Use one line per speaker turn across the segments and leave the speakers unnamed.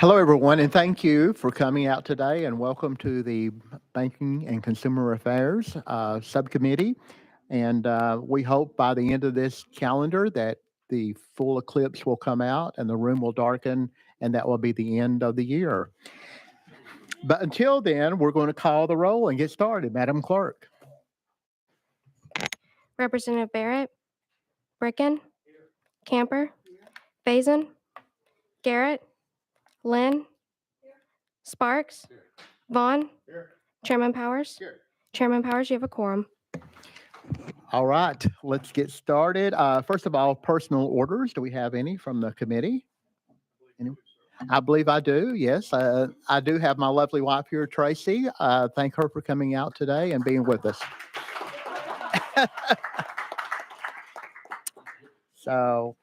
Hello, everyone, and thank you for coming out today, and welcome to the Banking and Consumer Affairs Subcommittee. And we hope by the end of this calendar that the full eclipse will come out and the room will darken, and that will be the end of the year. But until then, we're going to call the roll and get started. Madam Clerk.
Representative Barrett, Bricken, Camper, Faison, Garrett, Lynn, Sparks, Vaughn, Chairman Powers. Chairman Powers, you have a quorum.
All right, let's get started. First of all, personal orders. Do we have any from the committee? I believe I do, yes. I do have my lovely wife here, Tracy. Thank her for coming out today and being with us. So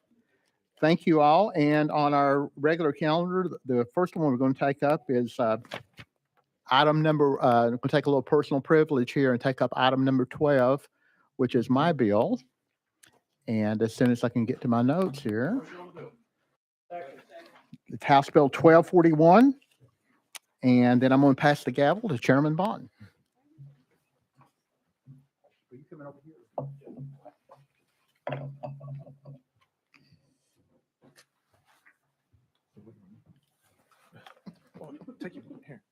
thank you all. And on our regular calendar, the first one we're going to take up is item number, we'll take a little personal privilege here and take up item number 12, which is my bill. And as soon as I can get to my notes here, it's House Bill 1241. And then I'm going to pass the gavel to Chairman Vaughn. Will you come over here?
Take it here.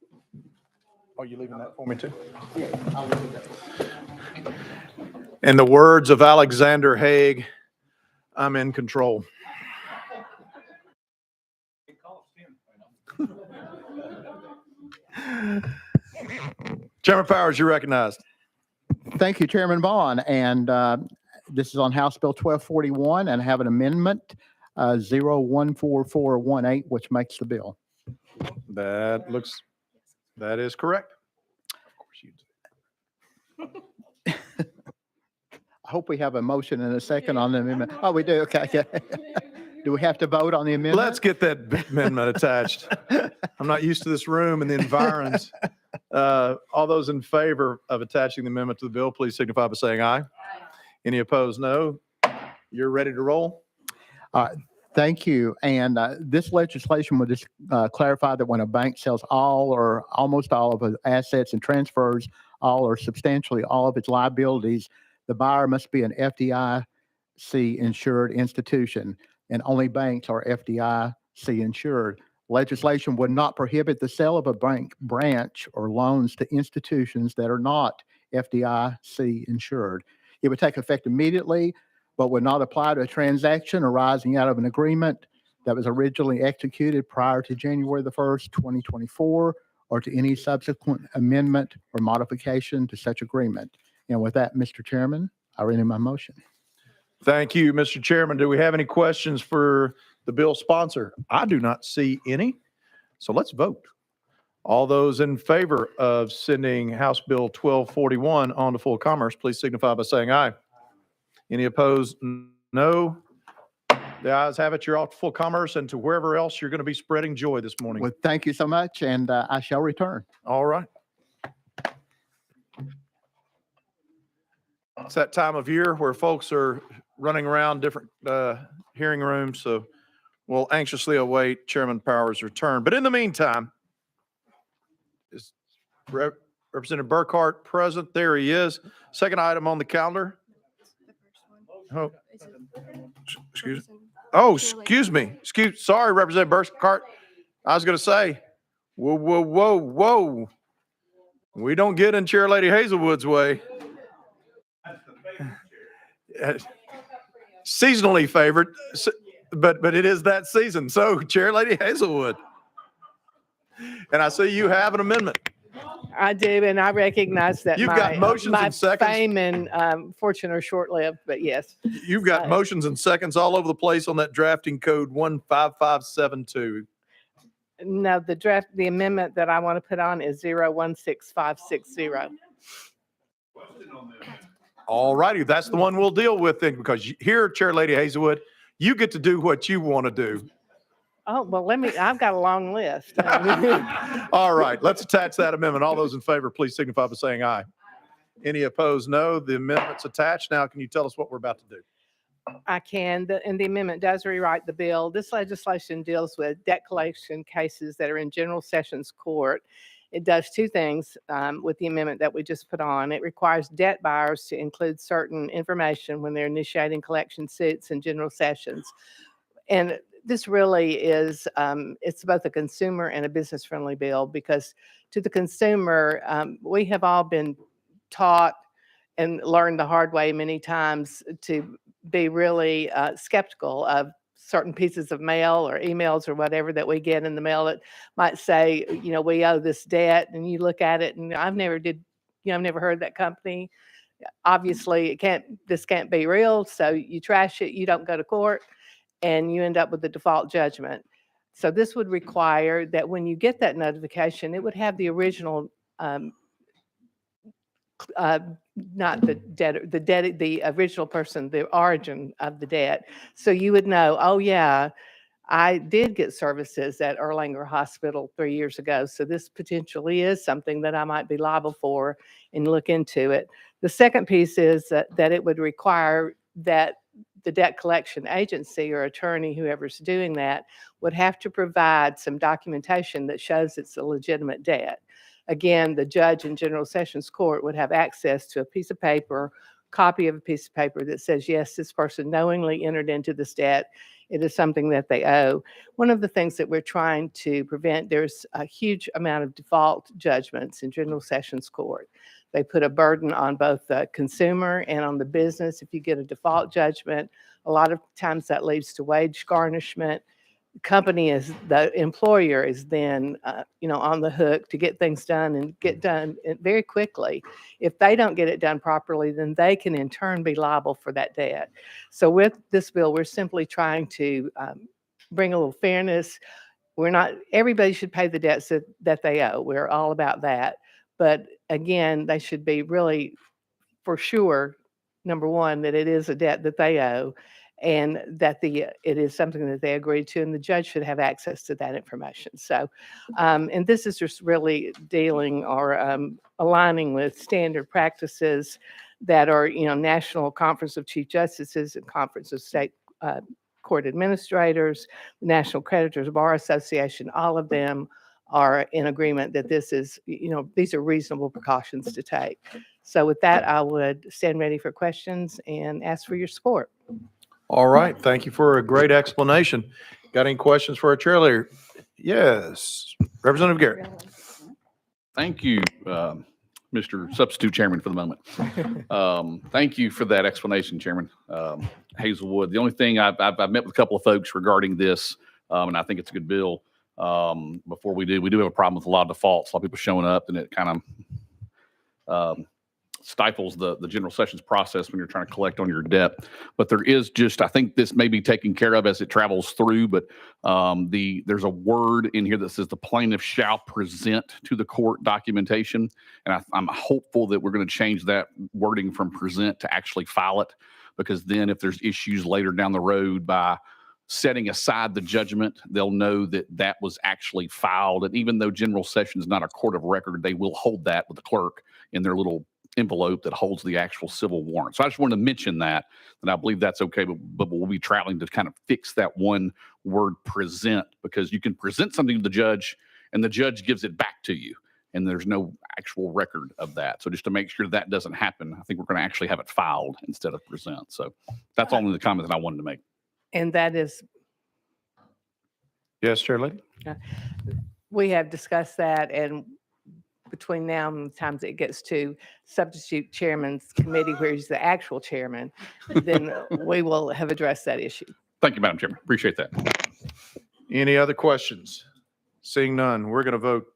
Are you leaving that for me too?
Yeah, I'll leave it there.
In the words of Alexander Haig, I'm in control. Chairman Powers, you're recognized.
Thank you, Chairman Vaughn. And this is on House Bill 1241, and I have an amendment 014418, which makes the bill.
That is correct. Of course you do.
I hope we have a motion and a second on the amendment. Oh, we do. Okay. Yeah. Do we have to vote on the amendment?
Let's get that amendment attached. I'm not used to this room and the environs. All those in favor of attaching the amendment to the bill, please signify by saying aye. Any opposed, no. You're ready to roll?
Thank you. And this legislation would just clarify that when a bank sells all or almost all of its assets and transfers all or substantially all of its liabilities, the buyer must be an FDIC insured institution, and only banks are FDIC insured. Legislation would not prohibit the sale of a bank branch or loans to institutions that are not FDIC insured. It would take effect immediately, but would not apply to a transaction arising out of an agreement that was originally executed prior to January the 1st, 2024, or to any subsequent amendment or modification to such agreement. And with that, Mr. Chairman, I renew my motion.
Thank you, Mr. Chairman. Do we have any questions for the bill sponsor? I do not see any. So let's vote. All those in favor of sending House Bill 1241 on to full commerce, please signify by saying aye. Any opposed? No. The ayes have it. You're off to full commerce and to wherever else you're going to be spreading joy this morning.
Well, thank you so much, and I shall return.
All right. It's that time of year where folks are running around different hearing rooms, so we'll anxiously await Chairman Powers' return. But in the meantime, is Representative Burkhart present? There he is. Second item on the calendar. Oh, excuse me. Sorry, Representative Burkhart. I was going to say, whoa. We don't get in Chair Lady Hazelwood's way. Seasonally favored, but it is that season. So, Chair Lady Hazelwood. And I see you have an amendment.
I do, and I recognize that
You've got motions
my
and seconds.
fame and fortune are short-lived, but yes.
You've got motions and seconds all over the place on that drafting code 15572.
No, the amendment that I want to put on is 016560.
All righty, that's the one we'll deal with then, because here, Chair Lady Hazelwood, you get to do what you want to do.
Oh, well, I've got a long list.
All right, let's attach that amendment. All those in favor, please signify by saying aye. Any opposed, no. The amendment's attached. Now, can you tell us what we're about to do?
I can, and the amendment does rewrite the bill. This legislation deals with debt collection cases that are in general sessions court. It does two things with the amendment that we just put on. It requires debt buyers to include certain information when they're initiating collection suits in general sessions. And this really is, it's both a consumer and a business-friendly bill, because to the consumer, we have all been taught and learned the hard way many times to be really skeptical of certain pieces of mail or emails or whatever that we get in the mail that might say, we owe this debt, and you look at it and I've never heard of that company. Obviously this can't be real. So you trash it, you don't go to court, and you end up with a default judgment. So this would require that when you get that notification, it would have the original not the debtor, the original person, the origin of the debt. So you would know, oh yeah, I did get services at Erlanger Hospital 3 years ago. So this potentially is something that I might be liable for, and look into it. The second piece is that it would require that the debt collection agency or attorney, whoever's doing that, would have to provide some documentation that shows it's a legitimate debt. Again, the judge in general sessions court would have access to a piece of paper, copy of a piece of paper that says, yes, this person knowingly entered into this debt. It is something that they owe. One of the things that we're trying to prevent, there's a huge amount of default judgments in general sessions court. They put a burden on both the consumer and on the business. If you get a default judgment, a lot of times that leads to wage garnishment. The employer is then, on the hook to get things done and get done very quickly. If they don't get it done properly, then they can in turn be liable for that debt. So with this bill, we're simply trying to bring a little fairness. Everybody should pay the debts that they owe. We're all about that. But again, they should be really, for sure, number one, that it is a debt that they owe, and that it is something that they agreed to, and the judge should have access to that information. So, and this is just really dealing or aligning with standard practices that are, National Conference of Chief Justices and Conference of State Court Administrators, National Creditors Bar Association, all of them are in agreement that this is, these are reasonable precautions to take. So with that, I would stand ready for questions and ask for your support.
All right. Thank you for a great explanation. Got any questions for our chair leader? Yes. Representative Garrett.
Thank you, Mr. Substitute Chairman, for the moment. Thank you for that explanation, Chairman Hazelwood. The only thing I've met with a couple of folks regarding this, and I think it's a good bill. Before we do have a problem with a lot of defaults, a lot of people showing up, and it kind of stifles the general sessions process when you're trying to collect on your debt. But there is I think this may be taken care of as it travels through, but there's a word in here that says the plaintiff shall present to the court documentation. And I'm hopeful that we're going to change that wording from present to actually file it, because then if there's issues later down the road by setting aside the judgment, they'll know that that was actually filed. And even though general session is not a court of record, they will hold that with the clerk in their little envelope that holds the actual civil warrant. So I just wanted to mention that I believe that's okay, but we'll be traveling to kind of fix that one word present, because you can present something to the judge and the judge gives it back to you, and there's no actual record of that. So just to make sure that doesn't happen, I think we're going to actually have it filed instead of present. So that's only the comment that I wanted to make.
And that is,
Yes, chair lady.
we have discussed that, and between now and the times it gets to substitute chairman's committee, where he's the actual chairman, then we will have addressed that issue.
Thank you, Madam Chairman. Appreciate that.
Any other questions? Seeing none, we're going to vote.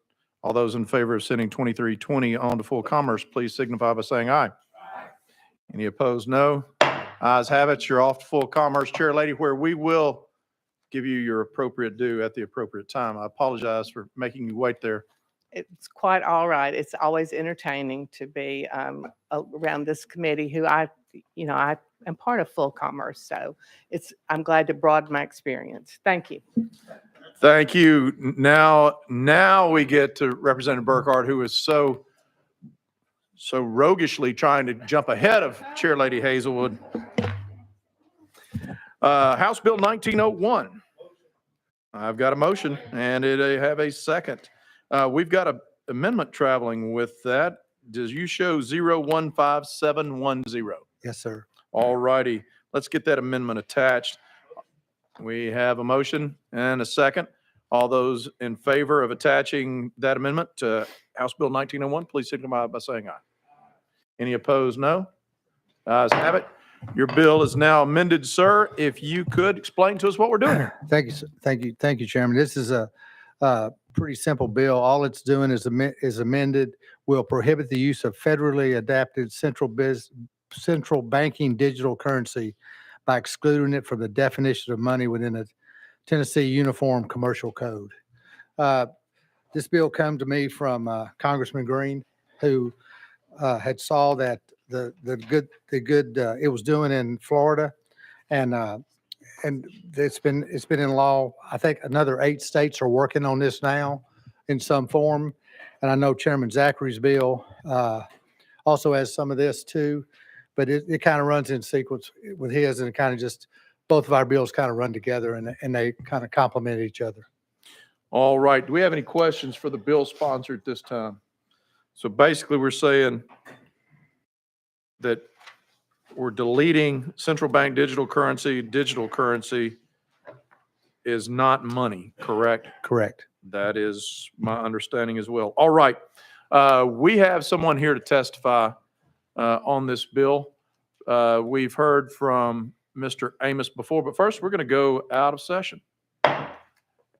All those in favor of sending 2320 on to full commerce, please signify by saying aye. Any opposed, no. Ayes have it. You're off to full commerce, chair lady, where we will give you your appropriate due at the appropriate time. I apologize for making you wait there.
It's quite all right. It's always entertaining to be around this committee, who I am part of full commerce. So I'm glad to broaden my experience. Thank you.
Thank you. Now we get to Representative Burkhart, who is so roguishly trying to jump ahead of Chair Lady Hazelwood. House Bill 1901. I've got a motion and I have a second. We've got an amendment traveling with that. Does you show 015710?
Yes, sir.
All righty. Let's get that amendment attached. We have a motion and a second. All those in favor of attaching that amendment to House Bill 1901, please signify by saying aye. Any opposed, no? Ayes have it. Your bill is now amended, sir. If you could explain to us what we're doing.
Thank you, thank you, Chairman. This is a pretty simple bill. All it's doing is amended, will prohibit the use of federally adapted central banking digital currency by excluding it from the definition of money within the Tennessee Uniform Commercial Code. This bill came to me from Congressman Green, who had saw that the good it was doing in Florida, and it's been in law. I think another 8 states are working on this now in some form, and I know Chairman Zachary's bill also has some of this too, but it kind of runs in sequence with his, and it kind of just both of our bills kind of run together, and they kind of complement each other.
All right. Do we have any questions for the bill sponsor at this time? So basically, we're saying that we're deleting central bank digital currency. Digital currency is not money, correct?
Correct.
That is my understanding as well. All right. We have someone here to testify on this bill. We've heard from Mr. Amos before, but first we're going to go out of session.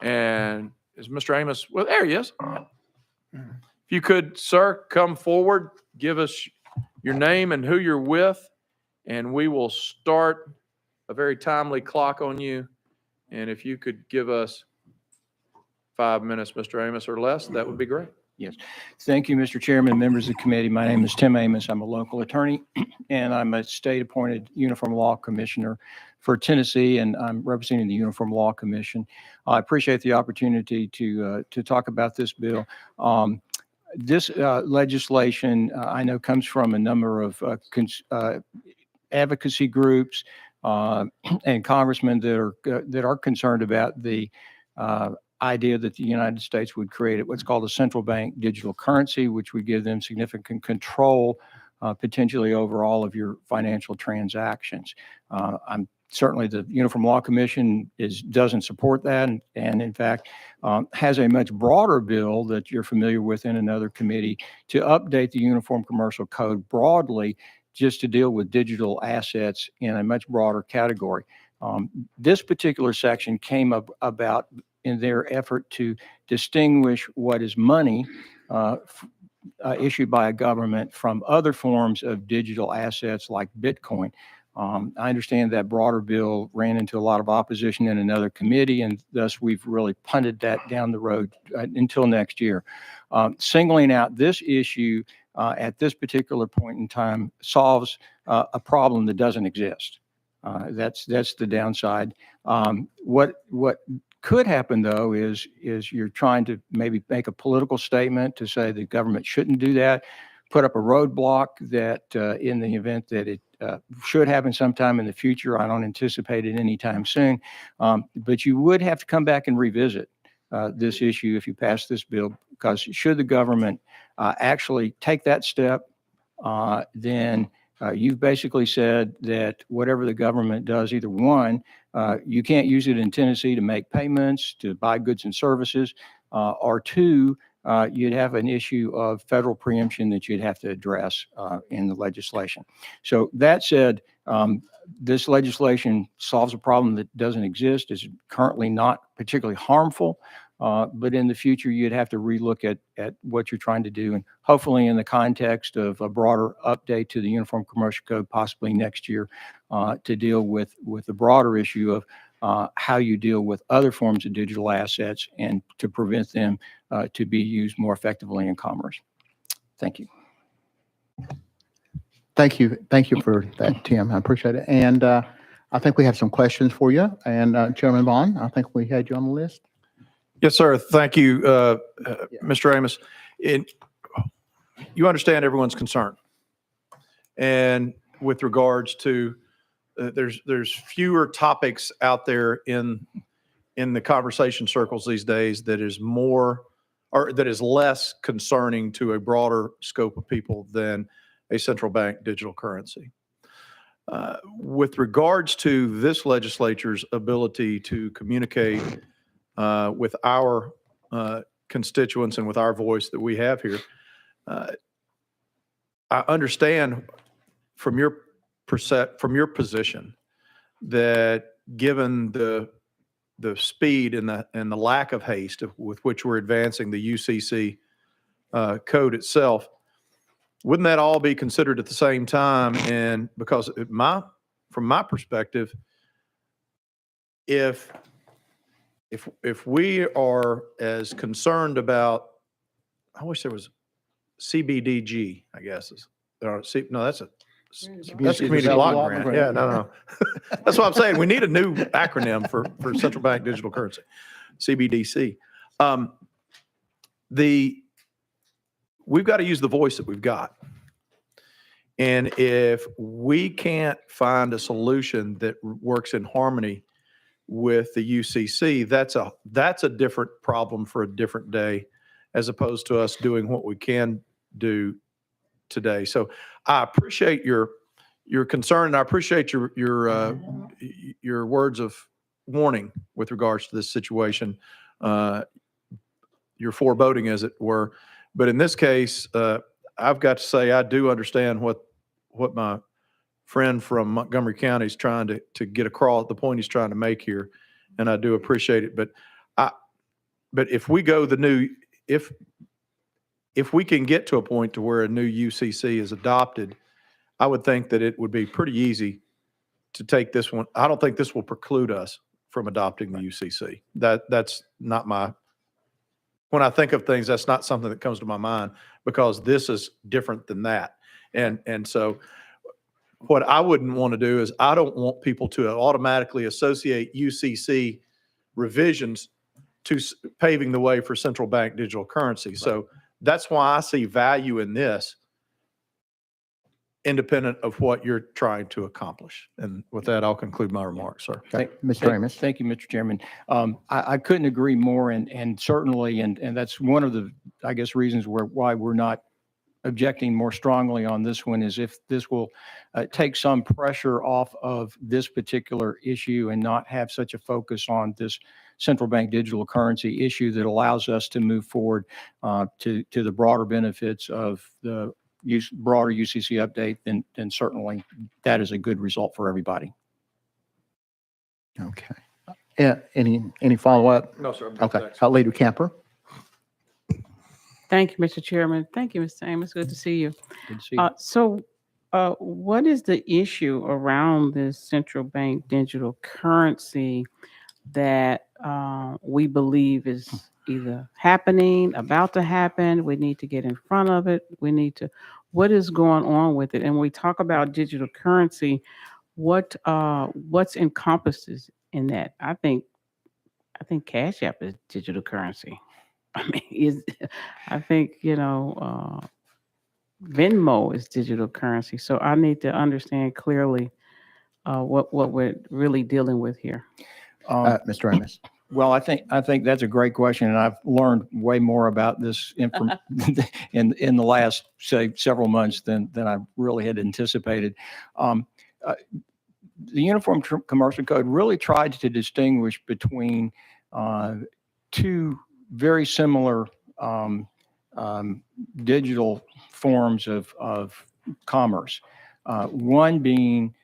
And is Mr. Amos, well, there he is. If you could, sir, come forward, give us your name and who you're with, and we will start a very timely clock on you. And if you could give us 5 minutes, Mr. Amos, or less, that would be great.
Yes. Thank you, Mr. Chairman and members of the committee. My name is Tim Amos. I'm a local attorney, and I'm a state-appointed Uniform Law Commissioner for Tennessee, and I'm representing the Uniform Law Commission. I appreciate the opportunity to talk about this bill. This legislation, I know, comes from a number of advocacy groups and congressmen that are concerned about the idea that the United States would create what's called a central bank digital currency, which would give them significant control potentially over all of your financial transactions. I'm certainly the Uniform Law Commission doesn't support that, and in fact has a much broader bill that you're familiar with in another committee to update the Uniform Commercial Code broadly, just to deal with digital assets in a much broader category. This particular section came about in their effort to distinguish what is money issued by a government from other forms of digital assets like Bitcoin. I understand that broader bill ran into a lot of opposition in another committee, and thus we've really punted that down the road until next year. Singling out this issue at this particular point in time solves a problem that doesn't exist. That's the downside. What could happen, though, is you're trying to maybe make a political statement to say the government shouldn't do that, put up a roadblock that in the event that it should happen sometime in the future. I don't anticipate it anytime soon, but you would have to come back and revisit this issue if you pass this bill, because should the government actually take that step, then you've basically said that whatever the government does, either one, you can't use it in Tennessee to make payments, to buy goods and services, or two, you'd have an issue of federal preemption that you'd have to address in the legislation. So that said, this legislation solves a problem that doesn't exist, is currently not particularly harmful, but in the future, you'd have to relook at what you're trying to do, and hopefully in the context of a broader update to the Uniform Commercial Code, possibly next year, to deal with the broader issue of how you deal with other forms of digital assets and to prevent them to be used more effectively in commerce. Thank you.
Thank you. Thank you for that, Tim. I appreciate it. And I think we have some questions for you. And Chairman Vaughn, I think we had you on the list.
Yes, sir. Thank you, Mr. Amos. You understand everyone's concern. And with regards to there's fewer topics out there in the conversation circles these days that is more or that is less concerning to a broader scope of people than a central bank digital currency. With regards to this legislature's ability to communicate with our constituents and with our voice that we have here, I understand from your position that given the speed and the lack of haste with which we're advancing the UCC code itself, wouldn't that all be considered at the same time? And because from my perspective, if we are as concerned about, I wish there was CBDG, I guess is, no, that's a community block grant. Yeah, no. That's what I'm saying. We need a new acronym for central bank digital currency, CBDC. We've got to use the voice that we've got. And if we can't find a solution that works in harmony with the UCC, that's a different problem for a different day, as opposed to us doing what we can do today. So I appreciate your concern, and I appreciate your words of warning with regards to this situation, your foreboding, as it were. But in this case, I've got to say I do understand what my friend from Montgomery County is trying to get across, the point he's trying to make here, and I do appreciate it. But if we go if we can get to a point to where a new UCC is adopted, I would think that it would be pretty easy to take this one. I don't think this will preclude us from adopting the UCC. That's not when I think of things, that's not something that comes to my mind, because this is different than that. And so what I wouldn't want to do is I don't want people to automatically associate UCC revisions to paving the way for central bank digital currency. Right. So that's why I see value in this, independent of what you're trying to accomplish. And with that, I'll conclude my remarks, sir.
Mr. Amos.
Thank you, Mr. Chairman. I couldn't agree more, and certainly, and that's one of the, I guess, reasons why we're not objecting more strongly on this one, is if this will take some pressure off of this particular issue and not have such a focus on this central bank digital currency issue that allows us to move forward to the broader benefits of the broader UCC update, then certainly that is a good result for everybody.
Okay. Yeah. Any follow-up?
No, sir.
Okay. Leader Camper.
Thank you, Mr. Chairman. Thank you, Mr. Amos. Good to see you.
Good to see you.
So what is the issue around this central bank digital currency that we believe is either happening, about to happen? We need to get in front of it. What is going on with it? And when we talk about digital currency, what's encompasses in that? I think Cash App is digital currency. I mean, I think, Venmo is digital currency. So I need to understand clearly what we're really dealing with here.
Mr. Amos.
Well, I think that's a great question, and I've learned way more about this in the last, say, several months than I really had anticipated. The Uniform Commercial Code really tried to distinguish between two very similar digital forms of commerce. One being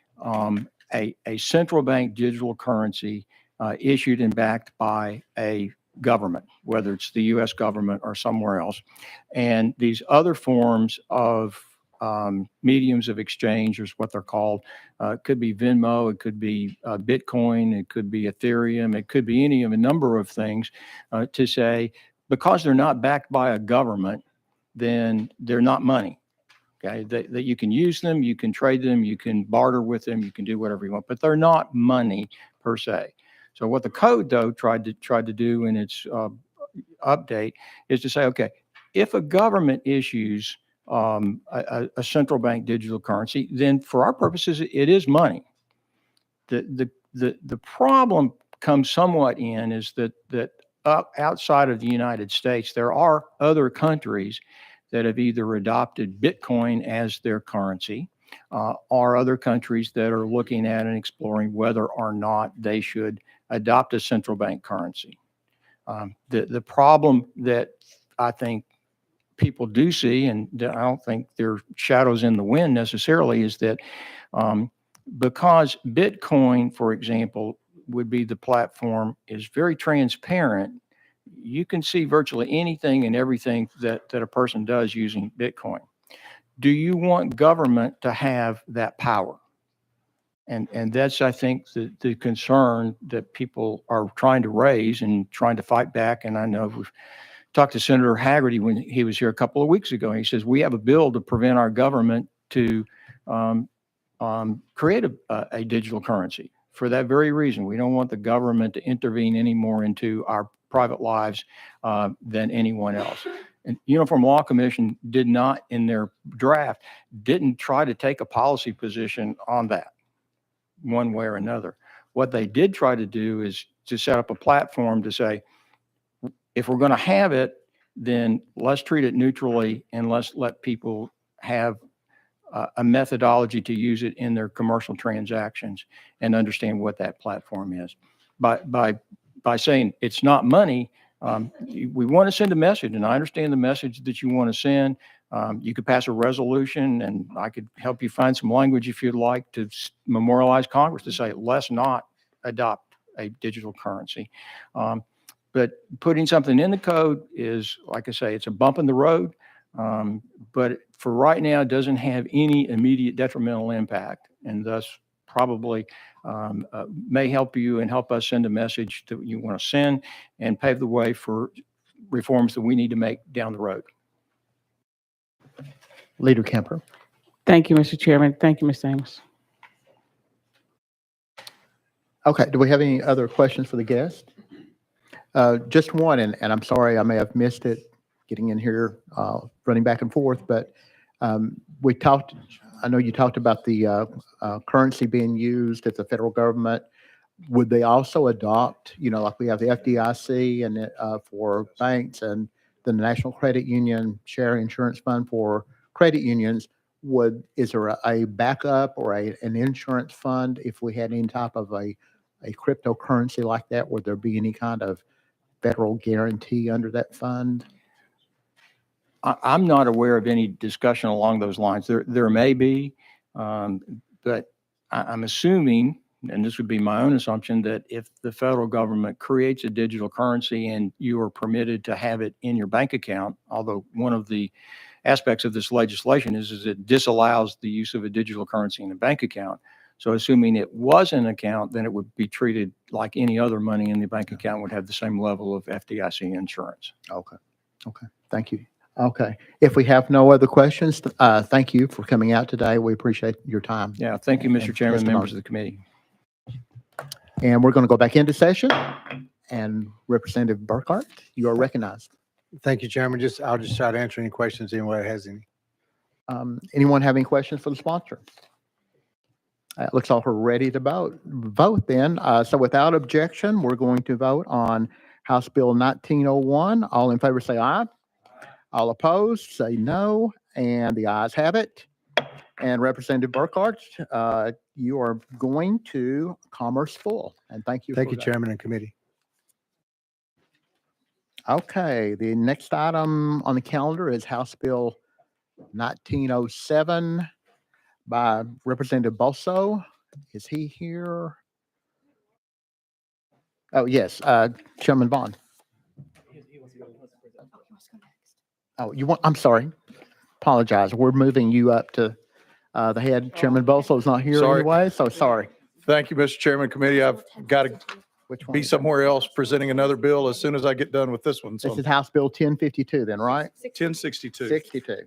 a central bank digital currency issued and backed by a government, whether it's the U.S. government or somewhere else. And these other forms of mediums of exchange, is what they're called. It could be Venmo, it could be Bitcoin, it could be Ethereum, it could be any of a number of things, to say, because they're not backed by a government, then they're not money. Okay, that you can use them, you can trade them, you can barter with them, you can do whatever you want, but they're not money per se. So what the code, though, tried to do in its update is to say, okay, if a government issues a central bank digital currency, then for our purposes, it is money. The problem comes somewhat in is that outside of the United States, there are other countries that have either adopted Bitcoin as their currency, or other countries that are looking at and exploring whether or not they should adopt a central bank currency. The problem that I think people do see, and I don't think there are shadows in the wind necessarily, is that because Bitcoin, for example, would be the platform, is very transparent, you can see virtually anything and everything that a person does using Bitcoin. Do you want government to have that power? And that's, I think, the concern that people are trying to raise and trying to fight back. And I know we've talked to Senator Haggerty when he was here a couple of weeks ago. And he says, we have a bill to prevent our government to create a digital currency for that very reason. We don't want the government to intervene any more into our private lives than anyone else. And Uniform Law Commission did not, in their draft, didn't try to take a policy position on that one way or another. What they did try to do is to set up a platform to say, if we're going to have it, then let's treat it neutrally and let's let people have a methodology to use it in their commercial transactions and understand what that platform is. By saying it's not money, we want to send a message, and I understand the message that you want to send. You could pass a resolution, and I could help you find some language if you'd like to memorialize Congress to say, let's not adopt a digital currency. But putting something in the code is, like I say, it's a bump in the road. But for right now, it doesn't have any immediate detrimental impact, and thus probably may help you and help us send a message that you want to send and pave the way for reforms that we need to make down the road.
Leader Kemper.
Thank you, Mr. Chairman. Thank you, Ms. Amos.
Okay, do we have any other questions for the guest? Just one, and I'm sorry I may have missed it getting in here, running back and forth, but we talked, I know you talked about the currency being used at the federal government. Would they also adopt, like we have the FDIC and for banks and the National Credit Union Share Insurance Fund for credit unions? Is there a backup or an insurance fund if we had any type of a cryptocurrency like that? Would there be any kind of federal guarantee under that fund?
I'm not aware of any discussion along those lines. There may be, but I'm assuming, and this would be my own assumption, that if the federal government creates a digital currency and you are permitted to have it in your bank account, although one of the aspects of this legislation is it disallows the use of a digital currency in a bank account. So assuming it was an account, then it would be treated like any other money in the bank account, would have the same level of FDIC insurance.
Okay. Thank you. Okay. If we have no other questions, thank you for coming out today. We appreciate your time.
Yeah, thank you, Mr. Chairman,
Mr.
members of the committee.
And we're going to go back into session. And Representative Burkhart, you are recognized.
Thank you, Chairman. I'll just try to answer any questions anyone has any.
Anyone have any questions for the sponsor? It looks like we're ready to vote then. So without objection, we're going to vote on House Bill 1901. All in favor say aye. All opposed say no. And the ayes have it. And Representative Burkhart, you are going to Commerce Full. And thank you.
Thank
for
you,
that.
Chairman and committee.
Okay, the next item on the calendar is House Bill 1907 by Representative Bosso. Is he here? Oh, yes, Chairman Bond. Oh, I'm sorry. Apologize. We're moving you up to the head. Chairman Bosso is not here
Sorry.
anyway, so sorry.
Thank you, Mr. Chairman, committee. I've got to
Which one?
be somewhere else presenting another bill as soon as I get done with this one. So
This is House Bill 1052 then, right?
1062.
62.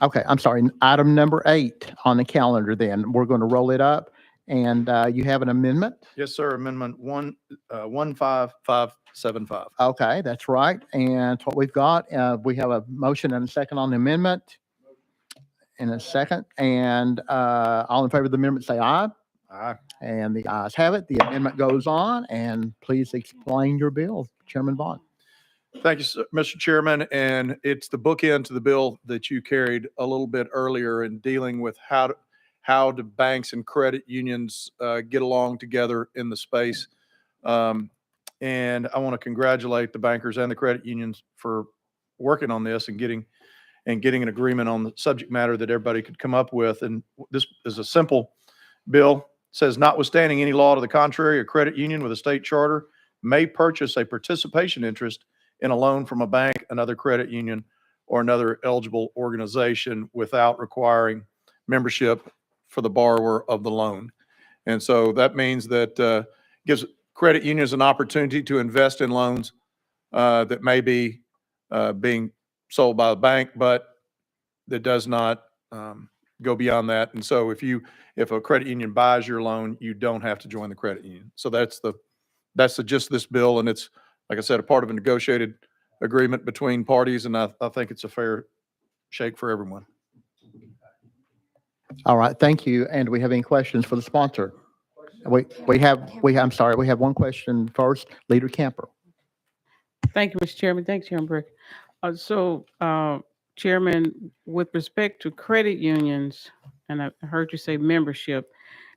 Okay, I'm sorry. Item number 8 on the calendar then. We're going to roll it up. And you have an amendment?
Yes, sir. Amendment 15575.
Okay, that's right. And what we've got, we have a motion and a second on the amendment. and a second. And all in favor of the amendment, say aye.
Aye.
And the ayes have it. The amendment goes on. And please explain your bill, Chairman Vaughn.
Thank you, Mr. Chairman. And it's the bookend to the bill that you carried a little bit earlier in dealing with how do banks and credit unions get along together in the space. And I want to congratulate the bankers and the credit unions for working on this and getting an agreement on the subject matter that everybody could come up with. And this is a simple bill. It says, notwithstanding any law to the contrary, a credit union with a state charter may purchase a participation interest in a loan from a bank, another credit union, or another eligible organization without requiring membership for the borrower of the loan. And so that means that gives credit unions an opportunity to invest in loans that may be being sold by the bank, but that does not go beyond that. And so if a credit union buys your loan, you don't have to join the credit union. So that's the gist of this bill. And it's, like I said, a part of a negotiated agreement between parties. And I think it's a fair shake for everyone.
All right, thank you. And do we have any questions for the sponsor? We have one question first. Leader Camper.
Thank you, Mr. Chairman. Thanks, Chairman Brick. Chairman, with respect to credit unions, and I heard you say membership,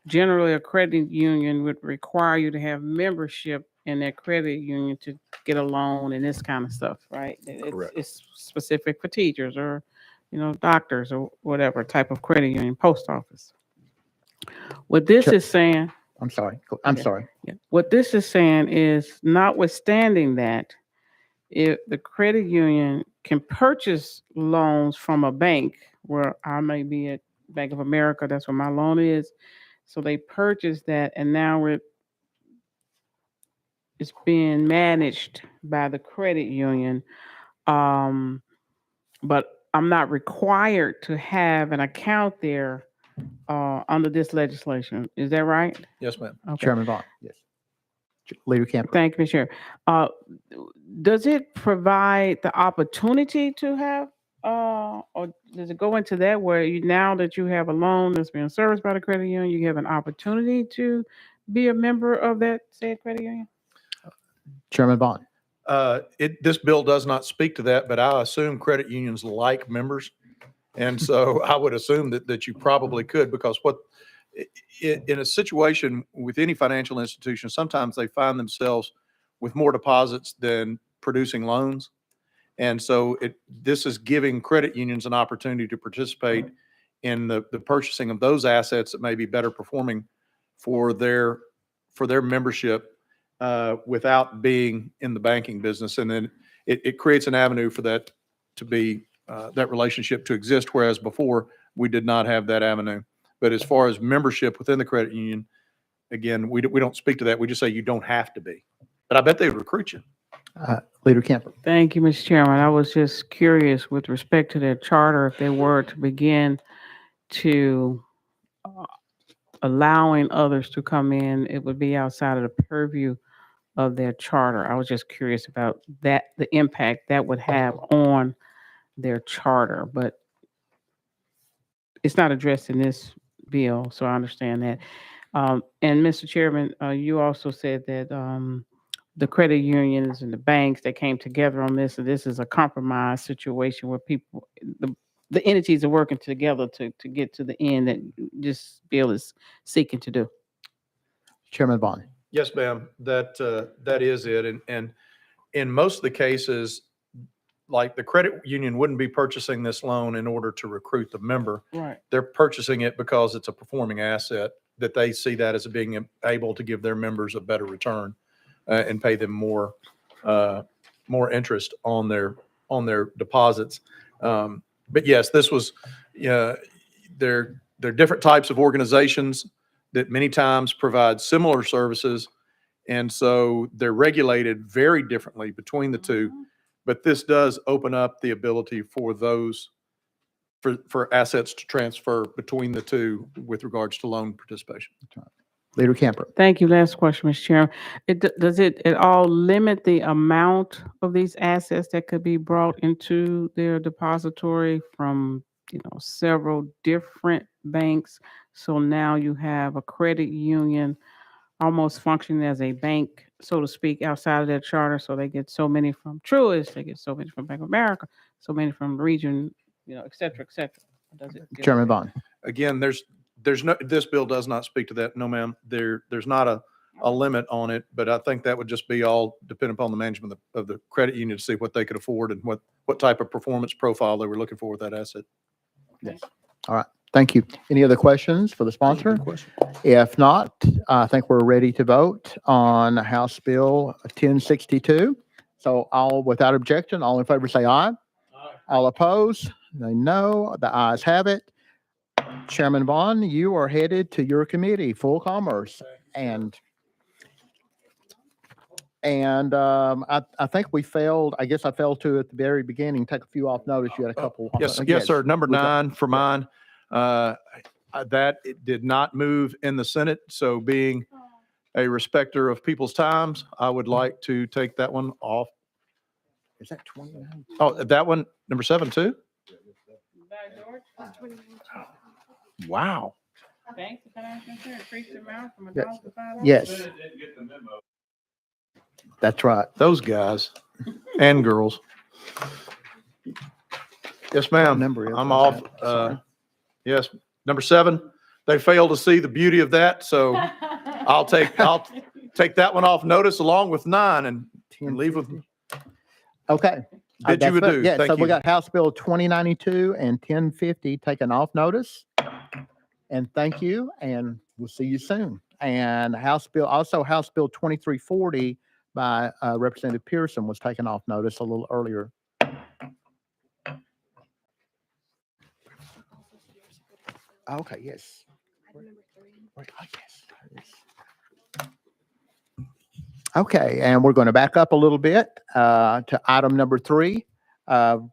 generally a credit union would require you to have membership in their credit union to get a loan and this kind of stuff, right?
Correct.
It's specific for teachers or, doctors or whatever type of credit union, post office. What this
Sure.
is saying,
I'm sorry.
yeah, what this is saying is, notwithstanding that, if the credit union can purchase loans from a bank, where I may be at Bank of America, that's where my loan is. So they purchase that, and now it's being managed by the credit union. But I'm not required to have an account there under this legislation. Is that right?
Yes, ma'am.
Okay.
Chairman Vaughn. Yes. Leader Camper.
Thank you, Mr. Chair. Does it provide the opportunity to have, or does it go into that where now that you have a loan that's being serviced by the credit union, you have an opportunity to be a member of that said credit union?
Chairman Vaughn.
This bill does not speak to that, but I assume credit unions like members. And so I would assume that you probably could, because in a situation with any financial institution, sometimes they find themselves with more deposits than producing loans. And so this is giving credit unions an opportunity to participate in the purchasing of those assets that may be better performing for their membership without being in the banking business. And then it creates an avenue for that to be that relationship to exist, whereas before we did not have that avenue. But as far as membership within the credit union, again, we don't speak to that. We just say you don't have to be. But I bet they would recruit you.
Leader Camper.
Thank you, Mr. Chairman. I was just curious with respect to their charter, if they were to begin to allowing others to come in, it would be outside of the purview of their charter. I was just curious about that, the impact that would have on their charter, but it's not addressed in this bill, so I understand that. And Mr. Chairman, you also said that the credit unions and the banks that came together on this, and this is a compromise situation where people, the entities are working together to get to the end that this bill is seeking to do.
Chairman Vaughn.
Yes, ma'am. That is it. And in most of the cases, like the credit union wouldn't be purchasing this loan in order to recruit the member.
Right.
They're purchasing it because it's a performing asset that they see that as being able to give their members a better return and pay them more interest on their deposits. But yes, this was, they're different types of organizations that many times provide similar services. And so they're regulated very differently between the two. But this does open up the ability for for assets to transfer between the two with regards to loan participation.
Leader Camper.
Thank you. Last question, Mr. Chairman. Does it at all limit the amount of these assets that could be brought into their depository from several different banks. So now you have a credit union almost functioning as a bank, so to speak, outside of their charter. So they get so many from Truist, they get so many from Bank of America, so many from the region, et cetera, et cetera. Does it get
Chairman
away?
Vaughn.
Again, there's no, this bill does not speak to that. No, ma'am. There's not a limit on it, but I think that would just be all dependent upon the management of the credit union to see what they could afford and what type of performance profile they were looking for with that asset.
Yes. All right. Thank you. Any other questions for the sponsor?
Good question.
If not, I think we're ready to vote on House Bill 1062. So without objection, all in favor say aye. All opposed, say no. The ayes have it. Chairman Vaughn, you are headed to your committee, Full Commerce. And I think we failed. I guess I failed to at the very beginning, take a few off notice. You had a couple.
Yes, sir. Number
we got-
9 for mine. That it did not move in the Senate. So being a respecter of people's times, I would like to take that one off.
Is that 29?
Oh, that one, number 7 too? Wow.
Banks and financial institutions increase the amount from
Yes.
$1 to $5.
Yes. That's right.
Those guys and girls. Yes, ma'am.
Number is,
I'm
what's
off.
that? Sorry.
Yes, number 7. They failed to see the beauty of that, so I'll take that one off notice along with 9 and leave with.
Okay.
Bid you
That's
adieu.
Yeah,
Thank
so we
you.
got House Bill 2092 and 1050 taken off notice. And thank you, and we'll see you soon. And House Bill 2340 by Representative Pearson was taken off notice a little earlier. Okay, yes. Wait, oh, yes. Okay, and we're going to back up a little bit to item number 3. The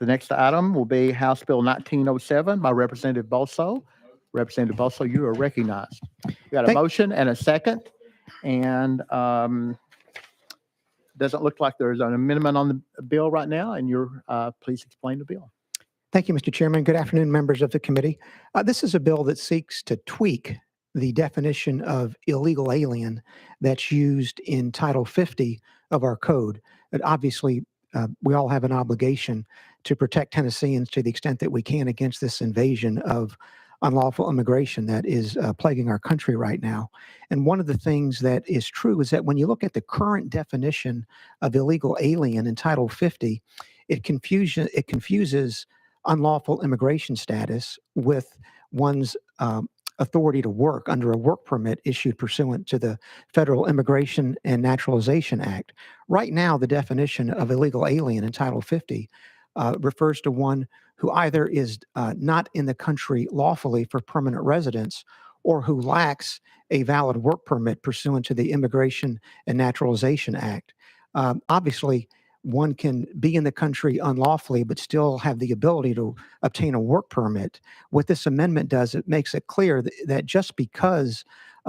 next item will be House Bill 1907 by Representative Bosso. Representative Bosso, you are recognized. We got a
Thank-
motion and a second, and doesn't look like there's an amendment on the bill right now, and you're, please explain the bill.
Thank you, Mr. Chairman. Good afternoon, members of the committee. This is a bill that seeks to tweak the definition of illegal alien that's used in Title 50 of our code. But obviously, we all have an obligation to protect Tennesseans to the extent that we can against this invasion of unlawful immigration that is plaguing our country right now. And one of the things that is true is that when you look at the current definition of illegal alien in Title 50, it confuses unlawful immigration status with one's authority to work under a work permit issued pursuant to the Federal Immigration and Naturalization Act. Right now, the definition of illegal alien in Title 50 refers to one who either is not in the country lawfully for permanent residence or who lacks a valid work permit pursuant to the Immigration and Naturalization Act. Obviously, one can be in the country unlawfully but still have the ability to obtain a work permit. What this amendment does, it makes it clear that just because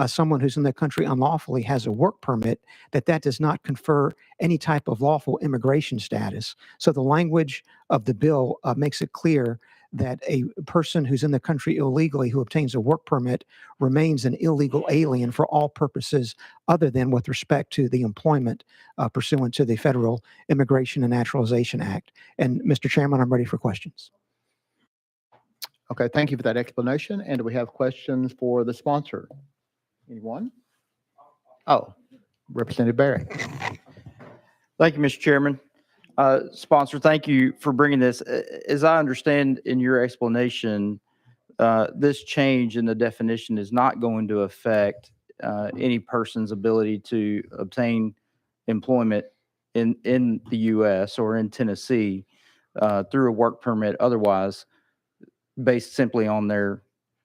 someone who's in the country unlawfully has a work permit, that does not confer any type of lawful immigration status. So the language of the bill makes it clear that a person who's in the country illegally who obtains a work permit remains an illegal alien for all purposes other than with respect to the employment pursuant to the Federal Immigration and Naturalization Act. And Mr. Chairman, I'm ready for questions.
Okay, thank you for that explanation. And do we have questions for the sponsor? Anyone? Oh, Representative Barry.
Thank you, Mr. Chairman. Sponsor, thank you for bringing this. As I understand in your explanation, this change in the definition is not going to affect any person's ability to obtain employment in the U.S. or in Tennessee through a work permit otherwise, based simply on their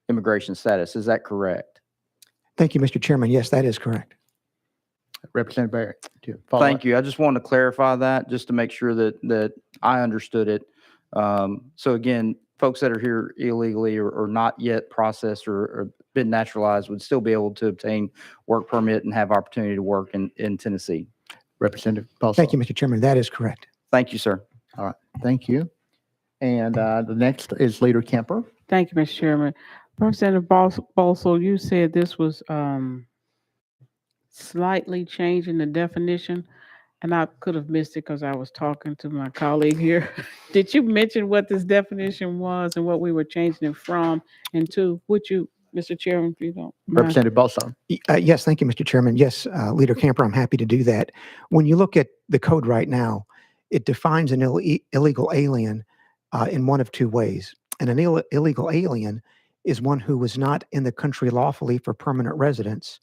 immigration status. Is that correct?
Thank you, Mr. Chairman. Yes, that is correct.
Representative Barry. do you follow
Thank
up?
you. I just wanted to clarify that just to make sure that I understood it. So again, folks that are here illegally or not yet processed or been naturalized would still be able to obtain work permit and have opportunity to work in Tennessee.
Representative Paulson.
Thank you, Mr. Chairman. That is correct.
Thank you, sir.
Thank you. And the next is Leader Kemper.
Thank you, Mr. Chairman. Representative Bolso, you said this was slightly changing the definition, and I could have missed it because I was talking to my colleague here. Did you mention what this definition was and what we were changing it from and to? Would you, Mr. Chairman, if you don't mind?
Representative Bolso.
Yes, thank you, Mr. Chairman. Yes, Leader Camper, I'm happy to do that. When you look at the code right now, it defines an illegal alien in one of two ways. And an illegal alien is one who was not in the country lawfully for permanent residence,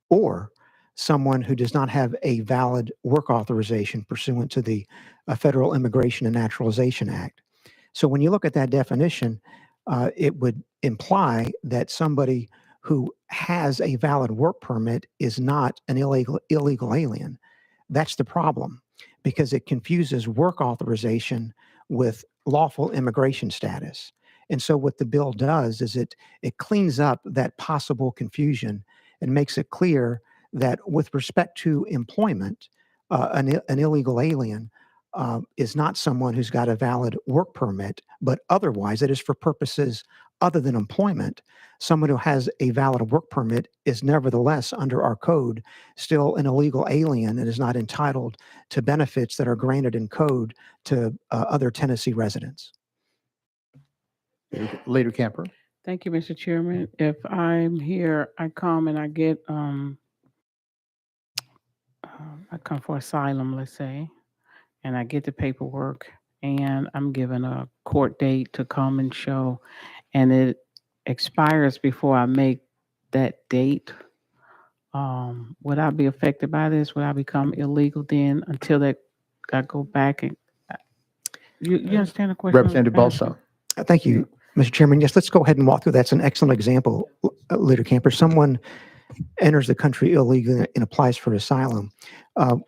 or someone who does not have a valid work authorization pursuant to the Federal Immigration and Naturalization Act. So when you look at that definition, it would imply that somebody who has a valid work permit is not an illegal alien. That's the problem, because it confuses work authorization with lawful immigration status. And so what the bill does is it cleans up that possible confusion and makes it clear that with respect to employment, an illegal alien is not someone who's got a valid work permit, but otherwise it is for purposes other than employment. Someone who has a valid work permit is nevertheless, under our code, still an illegal alien and is not entitled to benefits that are granted in code to other Tennessee residents.
Leader Camper.
Thank you, Mr. Chairman. If I'm here, I come and I get, I come for asylum, let's say, and I get the paperwork and I'm given a court date to come and show, and it expires before I make that date. Would I be affected by this? Would I become illegal then until that I go back and you understand the question? I'm
Representative
asking?
Bolso.
Thank you, Mr. Chairman. Yes, let's go ahead and walk through. That's an excellent example, Leader Camper. Someone enters the country illegally and applies for asylum.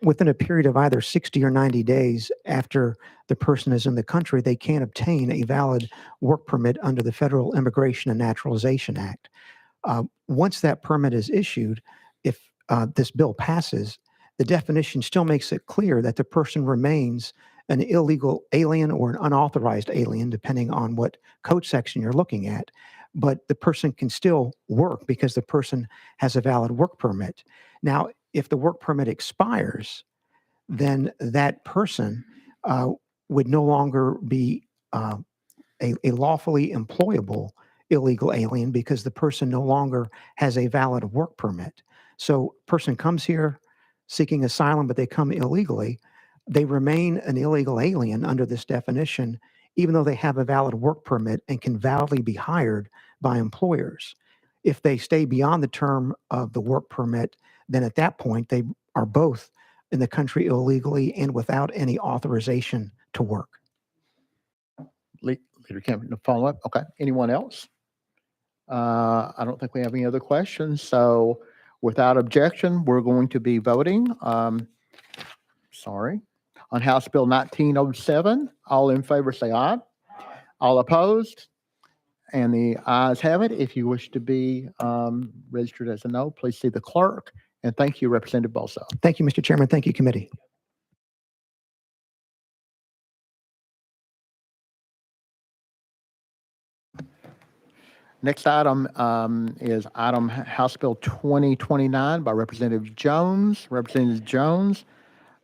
Within a period of either 60 or 90 days after the person is in the country, they can obtain a valid work permit under the Federal Immigration and Naturalization Act. Once that permit is issued, if this bill passes, the definition still makes it clear that the person remains an illegal alien or an unauthorized alien, depending on what code section you're looking at. But the person can still work because the person has a valid work permit. Now, if the work permit expires, then that person would no longer be a lawfully employable illegal alien because the person no longer has a valid work permit. So person comes here seeking asylum, but they come illegally. They remain an illegal alien under this definition, even though they have a valid work permit and can validly be hired by employers. If they stay beyond the term of the work permit, then at that point, they are both in the country illegally and without any authorization to work.
Leader Camper, to follow up. Okay. Anyone else? I don't think we have any other questions. So without objection, we're going to be voting. On House Bill 1907. All in favor say aye. All opposed? And the ayes have it. If you wish to be registered as a no, please see the clerk. And thank you, Representative Bolso.
Thank you, Mr. Chairman. Thank you, committee.
Next item is item House Bill 2029 by Representative Jones. Representative Jones.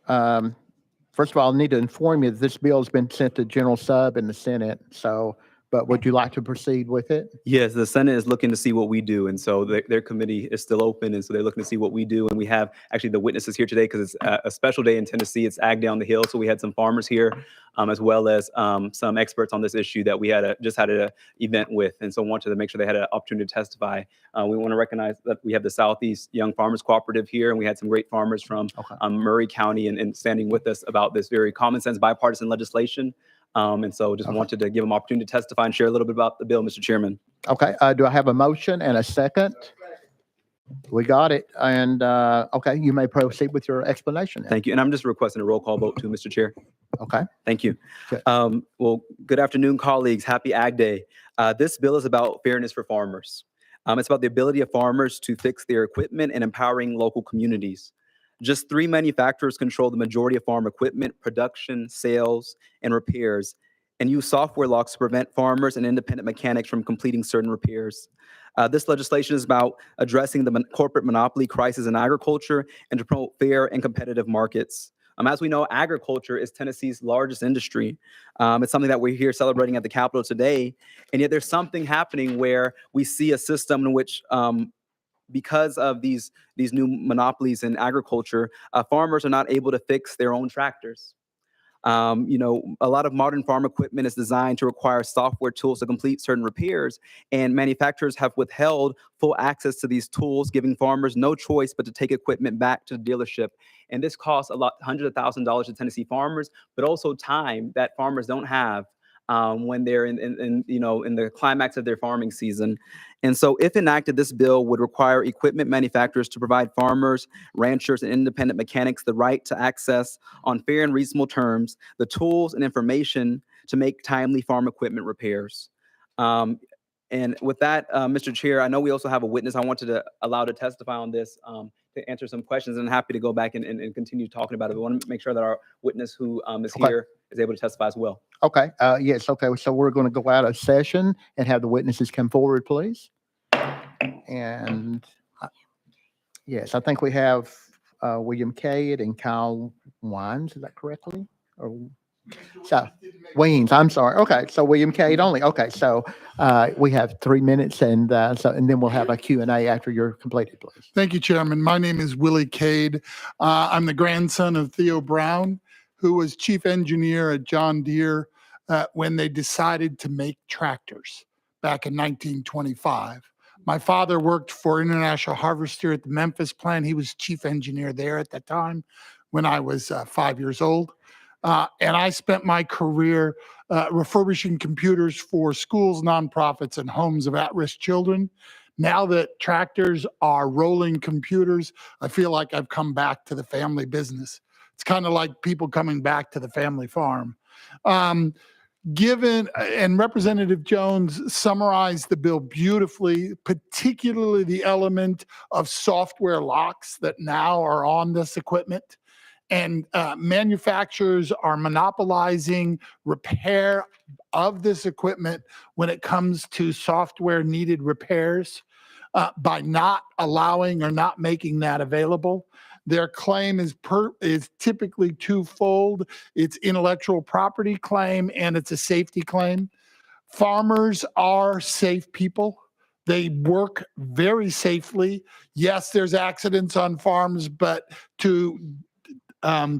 First of all, I need to inform you that this bill has been sent to General Sub in the Senate. So, but would you like to proceed with it?
Yes, the Senate is looking to see what we do. And so their committee is still open. And so they're looking to see what we do. And we have actually the witnesses here today because it's a special day in Tennessee. It's Ag Down the Hill. So we had some farmers here as well as some experts on this issue that we just had an event with. And so wanted to make sure they had an opportunity to testify. We want to recognize that we have the Southeast Young Farmers Cooperative here. And we had some great farmers from Murray County and standing with us about this very common sense bipartisan legislation. And so just wanted to give them opportunity to testify and share a little bit about the bill, Mr. Chairman.
Okay. Do I have a motion and a second? We got it. And okay, you may proceed with your explanation.
Thank you. And I'm just requesting a roll call vote too, Mr. Chair.
Okay.
Thank you.
Good.
Well, good afternoon, colleagues. Happy Ag Day. This bill is about fairness for farmers. It's about the ability of farmers to fix their equipment and empowering local communities. Just 3 manufacturers control the majority of farm equipment, production, sales, and repairs. and use software locks to prevent farmers and independent mechanics from completing certain repairs. This legislation is about addressing the corporate monopoly crisis in agriculture and to promote fair and competitive markets. As we know, agriculture is Tennessee's largest industry. It's something that we're here celebrating at the Capitol today, and yet there's something happening where we see a system in which because of these new monopolies in agriculture, farmers are not able to fix their own tractors. A lot of modern farm equipment is designed to require software tools to complete certain repairs, and manufacturers have withheld full access to these tools, giving farmers no choice but to take equipment back to the dealership. And this costs hundreds of thousands of dollars to Tennessee farmers, but also time that farmers don't have when they're in the climax of their farming season. And so if enacted, this bill would require equipment manufacturers to provide farmers, ranchers, and independent mechanics the right to access on fair and reasonable terms the tools and information to make timely farm equipment repairs. And with that, Mr. Chair, I know we also have a witness I wanted to allow to testify on this to answer some questions, and I'm happy to go back and continue talking about it. We want to make sure that our witness who is
Okay.
here is able to testify as well.
Okay, yes, okay, so we're going to go out of session and have the witnesses come forward, please. And yes, I think we have William Cade and Kyle Wines, is that correctly? Or so, Weens, I'm sorry. Okay, so William Cade only. Okay, so we have 3 minutes, and then we'll have a Q&A after you're completed, please.
Thank you, Chairman. My name is Willie Cade. I'm the grandson of Theo Brown, who was chief engineer at John Deere when they decided to make tractors back in 1925. My father worked for International Harvester at the Memphis plant. He was chief engineer there at that time when I was 5 years old. And I spent my career refurbishing computers for schools, nonprofits, and homes of at-risk children. Now that tractors are rolling computers, I feel like I've come back to the family business. It's kind of like people coming back to the family farm. And Representative Jones summarized the bill beautifully, particularly the element of software locks that now are on this equipment. And manufacturers are monopolizing repair of this equipment when it comes to software needed repairs by not allowing or not making that available. Their claim is typically twofold. It's intellectual property claim and it's a safety claim. Farmers are safe people. They work very safely. Yes, there's accidents on farms, but to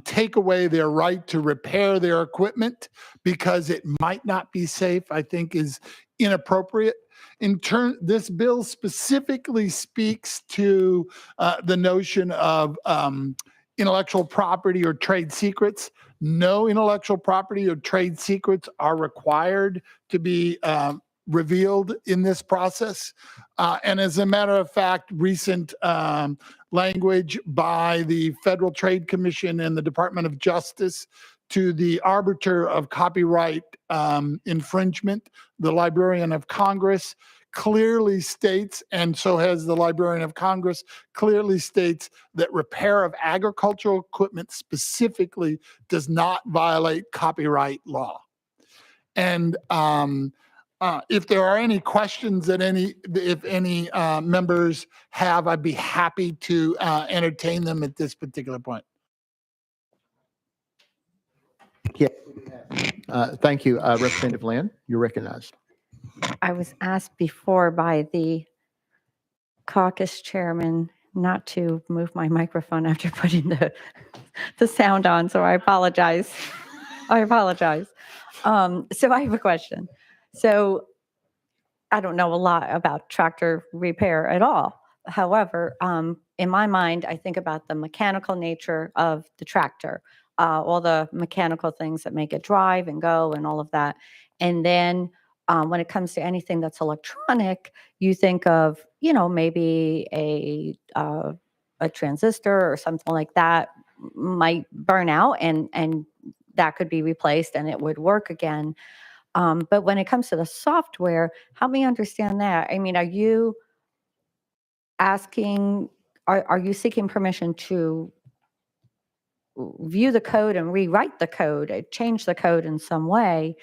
take away their right to repair their equipment because it might not be safe, I think is inappropriate. This bill specifically speaks to the notion of intellectual property or trade secrets. No intellectual property or trade secrets are required to be revealed in this process. And as a matter of fact, recent language by the Federal Trade Commission and the Department of Justice to the arbiter of copyright infringement, the Librarian of Congress, clearly states, and so has the Librarian of Congress, clearly states that repair of agricultural equipment specifically does not violate copyright law. And if there are any questions that if any members have, I'd be happy to entertain them at this particular point.
Yeah. Thank you, Representative Lynn. You're recognized.
I was asked before by the caucus chairman not to move my microphone after putting the sound on, so I apologize. I apologize. So I have a question. So I don't know a lot about tractor repair at all. However, in my mind, I think about the mechanical nature of the tractor, all the mechanical things that make it drive and go and all of that. And then when it comes to anything that's electronic, you think of, maybe a transistor or something like that might burn out and that could be replaced and it would work again. But when it comes to the software, help me understand that. I mean, are you seeking permission to view the code and rewrite the code, change the code in some way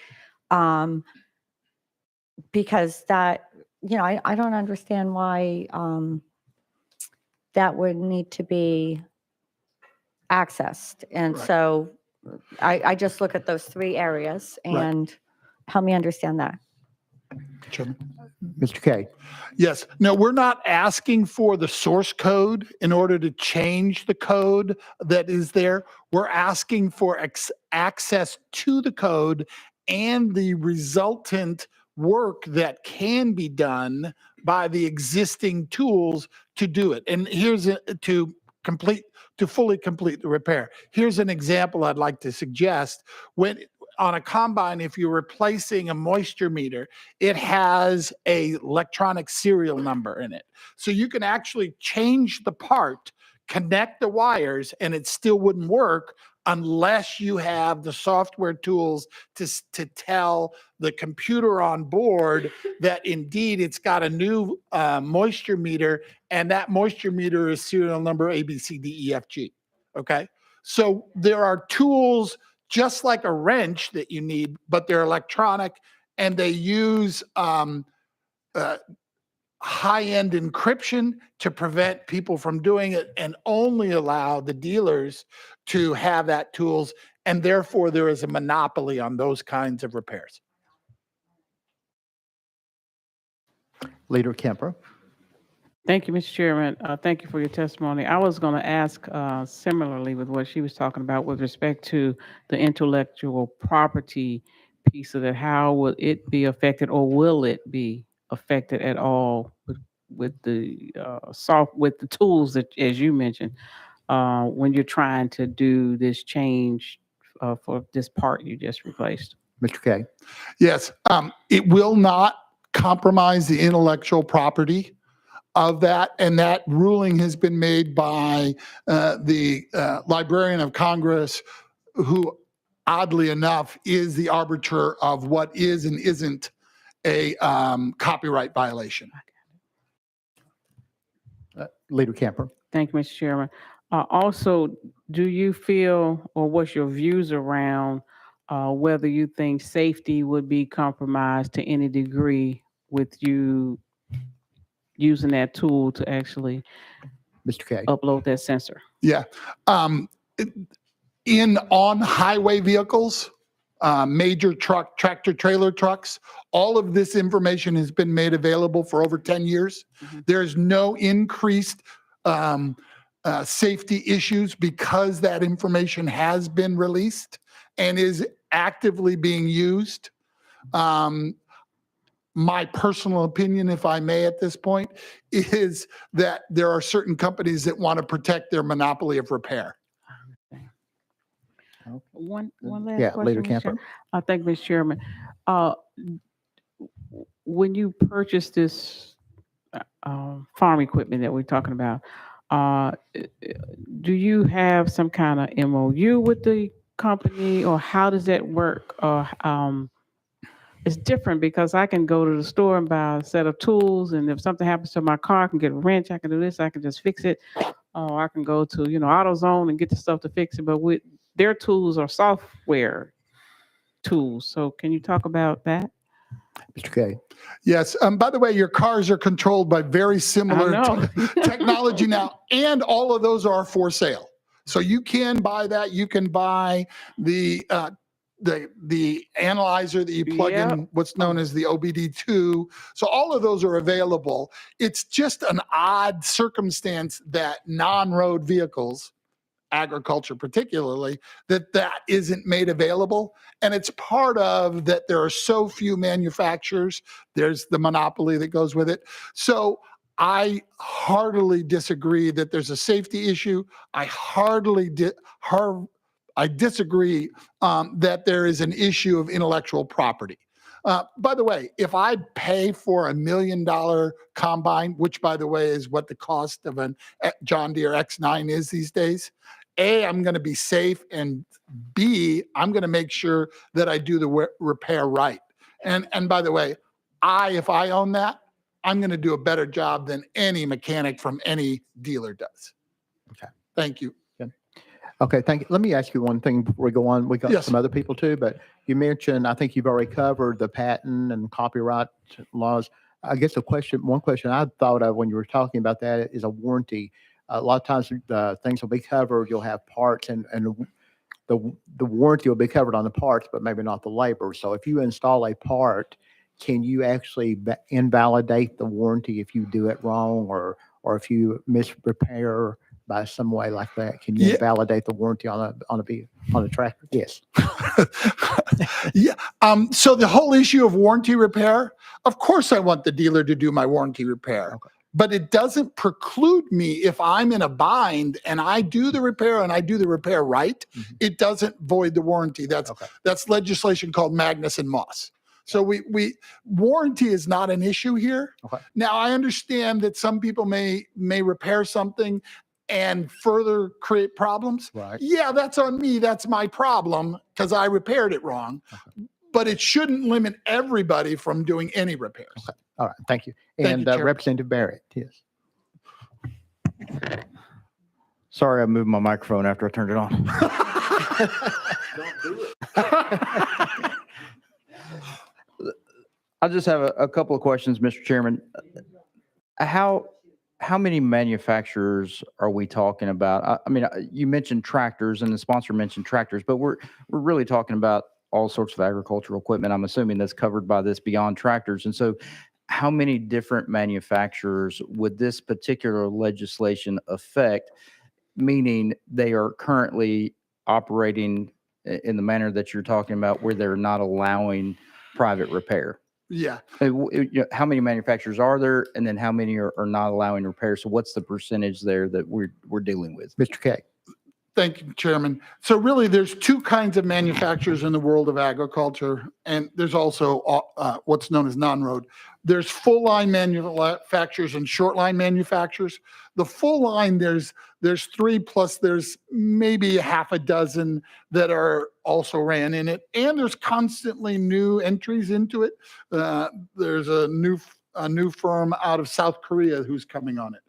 Because that, I don't understand why that would need to be accessed. And
Right.
so I just look at those 3 areas
Right.
and help me understand that.
Chairman.
Mr. Kay.
Yes. No, we're not asking for the source code in order to change the code that is there. We're asking for access to the code and the resultant work that can be done by the existing tools to do it. And to fully complete the repair. Here's an example I'd like to suggest. When on a combine, if you're replacing a moisture meter, it has a electronic serial number in it. So you can actually change the part, connect the wires, and it still wouldn't work unless you have the software tools to tell the computer on board that indeed it's got a new moisture meter, and that moisture meter is serial number ABCDEFG. Okay? So there are tools just like a wrench that you need, but they're electronic, and they use high-end encryption to prevent people from doing it and only allow the dealers to have that tools, and therefore there is a monopoly on those kinds of repairs.
Leader Kemper.
Thank you, Mr. Chairman. Thank you for your testimony. I was going to ask similarly with what she was talking about with respect to the intellectual property piece of it. How will it be affected, or will it be affected at all with the with the tools that, as you mentioned, when you're trying to do this change for this part you just replaced?
Mr. Kay.
Yes, it will not compromise the intellectual property of that, and that ruling has been made by the Librarian of Congress, who oddly enough is the arbiter of what is and isn't a copyright violation.
Leader Kemper.
Thank you, Mr. Chairman. Also, do you feel, or what's your views around whether you think safety would be compromised to any degree with you using that tool to actually
Mr. Kay.
upload that sensor?
Yeah. On highway vehicles, major tractor trailer trucks, all of this information has been made available for over 10 years. There is no increased safety issues because that information has been released and is actively being used. My personal opinion, if I may at this point, is that there are certain companies that want to protect their monopoly of repair.
One last
Yeah,
question,
Leader
Mr.
Kemper.
Chairman. Thank you, Mr. Chairman. When you purchase this farm equipment that we're talking about, do you have some kind of MOU with the company, or how does that work? It's different because I can go to the store and buy a set of tools, and if something happens to my car, I can get a wrench, I can do this, I can just fix it. Or I can go to, AutoZone and get the stuff to fix it. But with their tools are software tools. So can you talk about that?
Mr. Kay.
Yes. By the way, your cars are controlled by very similar technology now, and all of those are for sale. So you can buy that. You can buy the analyzer that you plug in, what's known as the OBD2. So all of those are available. It's just an odd circumstance that non-road vehicles, agriculture particularly, that isn't made available. And it's part of that there are so few manufacturers. There's the monopoly that goes with it. So I heartily disagree that there's a safety issue. I disagree that there is an issue of intellectual property. By the way, if I pay for $1 million combine, which by the way is what the cost of a John Deere X9 is these days, A, I'm going to be safe, and B, I'm going to make sure that I do the repair right. And by the way, if I own that, I'm going to do a better job than any mechanic from any dealer does.
Okay.
Thank you.
Okay, thank you. Let me ask you one thing before we go on. We got
Yes.
some other people too, but you mentioned, I think you've already covered the patent and copyright laws. I guess one question I thought of when you were talking about that is a warranty. A lot of times things will be covered, you'll have parts and the warranty will be covered on the parts, but maybe not the labor. So if you install a part, can you actually invalidate the warranty if you do it wrong or if you misrepair by some way like that? Can you
Yeah.
invalidate the warranty on a tractor? Yes.
Yeah. So the whole issue of warranty repair, of course, I want the dealer to do my warranty repair.
Okay.
But it doesn't preclude me if I'm in a bind and I do the repair and I do the repair right, it doesn't void the warranty. That's legislation called Magnus and Moss. So we warranty is not an issue here.
Okay.
Now I understand that some people may repair something and further create problems.
Right.
Yeah, that's on me. That's my problem because I repaired it wrong.
Okay.
But it shouldn't limit everybody from doing any repairs.
Okay. All right. Thank you.
Thank
And
you, Chair.
Representative Barrett, yes.
Sorry, I moved my microphone after I turned it on. I just have a couple of questions, Mr. Chairman. How many manufacturers are we talking about? I mean, you mentioned tractors and the sponsor mentioned tractors, but we're really talking about all sorts of agricultural equipment. I'm assuming that's covered by this beyond tractors. And so how many different manufacturers would this particular legislation affect, meaning they are currently operating in the manner that you're talking about where they're not allowing private repair?
Yeah.
How many manufacturers are there, and then how many are not allowing repair? So what's the percentage there that we're dealing with?
Mr. Kay.
Thank you, Chairman. So really, there's two kinds of manufacturers in the world of agriculture, and there's also what's known as non-road. There's full line manufacturers and short line manufacturers. The full line, there's three plus there's maybe half a dozen that are also ran in it, and there's constantly new entries into it. There's a new firm out of South Korea who's coming on it.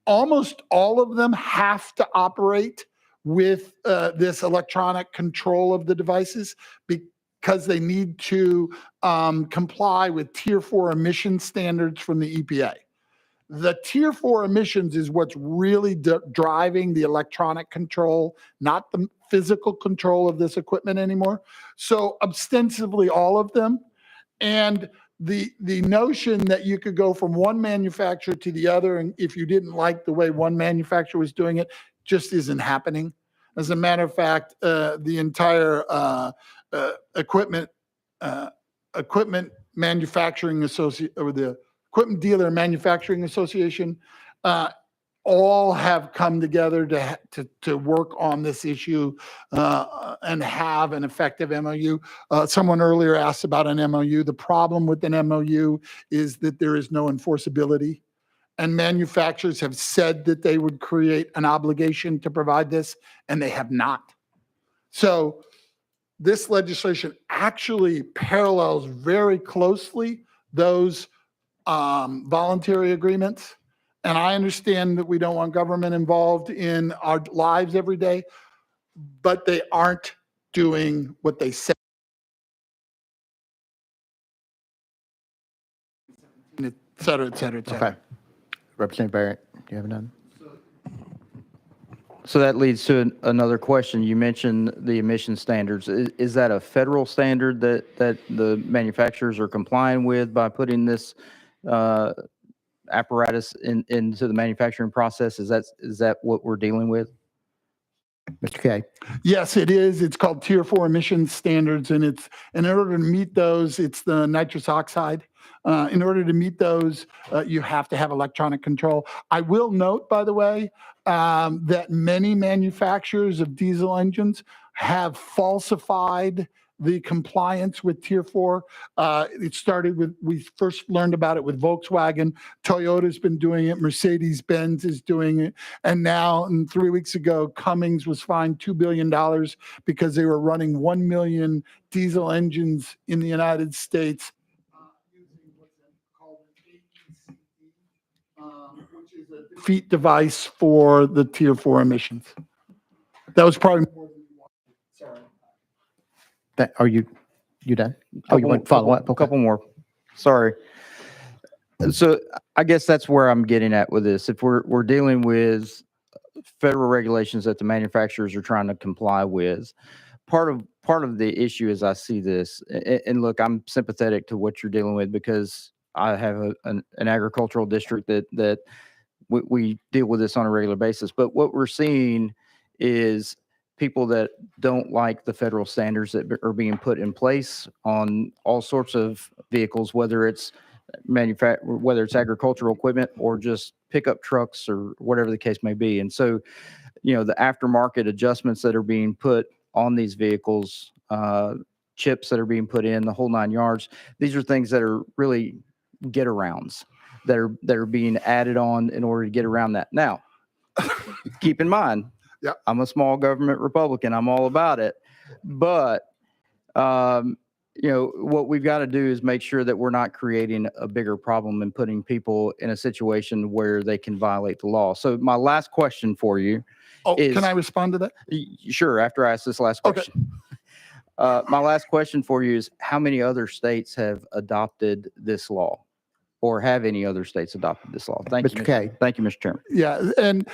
Almost all of them have to operate with this electronic control of the devices because they need to comply with Tier 4 emission standards from the EPA. The Tier 4 emissions is what's really driving the electronic control, not the physical control of this equipment anymore. So ostensibly all of them. And the notion that you could go from one manufacturer to the other, and if you didn't like the way one manufacturer was doing it, just isn't happening. As a matter of fact, the entire equipment manufacturing associate or the Equipment Dealer Manufacturing Association all have come together to work on this issue and have an effective MOU. Someone earlier asked about an MOU. The problem with an MOU is that there is no enforceability. And manufacturers have said that they would create an obligation to provide this, and they have not. So this legislation actually parallels very closely those voluntary agreements. And I understand that we don't want government involved in our lives every day, but they aren't doing what they said. Et cetera, et cetera, et cetera.
Okay. Representative Barrett, do you have another?
So that leads to another question. You mentioned the emission standards. Is that a federal standard that the manufacturers are complying with by putting this apparatus into the manufacturing process? Is that what we're dealing with?
Mr. Kay.
Yes, it is. It's called Tier 4 emissions standards, and in order to meet those, it's the nitrous oxide. In order to meet those, you have to have electronic control. I will note, by the way, that many manufacturers of diesel engines have falsified the compliance with Tier 4. It started with, we first learned about it with Volkswagen. Toyota's been doing it. Mercedes-Benz is doing it. And now, and 3 weeks ago, Cummins was fined $2 billion because they were running 1 million diesel engines in the United States using what's called an AECD, which is a defeat device for the Tier 4 emissions. That was probably more than you wanted. Sorry.
Are you done? Oh, you want to follow up?
A
Okay.
couple more. Sorry. So I guess that's where I'm getting at with this. If we're dealing with federal regulations that the manufacturers are trying to comply with, part of the issue as I see this, and look, I'm sympathetic to what you're dealing with because I have an agricultural district that we deal with this on a regular basis. But what we're seeing is people that don't like the federal standards that are being put in place on all sorts of vehicles, whether it's whether it's agricultural equipment or just pickup trucks or whatever the case may be. And so, the aftermarket adjustments that are being put on these vehicles, chips that are being put in, the whole 9 yards, these are things that are really get arounds that are being added on in order to get around that. Now, keep in mind,
Yep.
I'm a small government Republican. I'm all about it. But, what we've got to do is make sure that we're not creating a bigger problem and putting people in a situation where they can violate the law. So my last question for you is...
Can I respond to that?
Sure, after I ask this last
Okay.
question. My last question for you is, how many other states have adopted this law? Or have any other states adopted this law? Thank you,
Mr. Kay.
Thank you, Mr. Chairman.
Yeah, and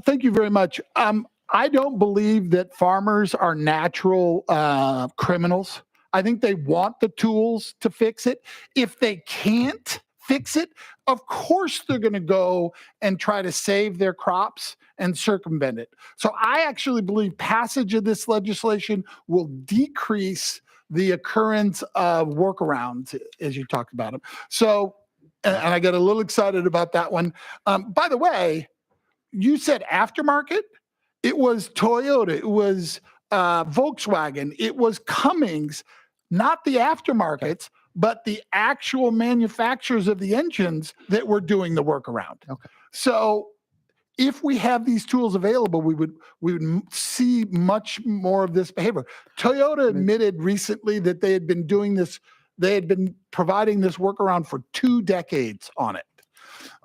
thank you very much. I don't believe that farmers are natural criminals. I think they want the tools to fix it. If they can't fix it, of course they're going to go and try to save their crops and circumvent it. So I actually believe passage of this legislation will decrease the occurrence of workarounds, as you talked about them. So, and I got a little excited about that one. By the way, you said aftermarket. It was Toyota. It was Volkswagen. It was Cummins, not the aftermarkets, but the actual manufacturers of the engines that were doing the workaround.
Okay.
So if we have these tools available, we would see much more of this behavior. Toyota admitted recently that they had been doing this. They had been providing this workaround for 2 decades on it.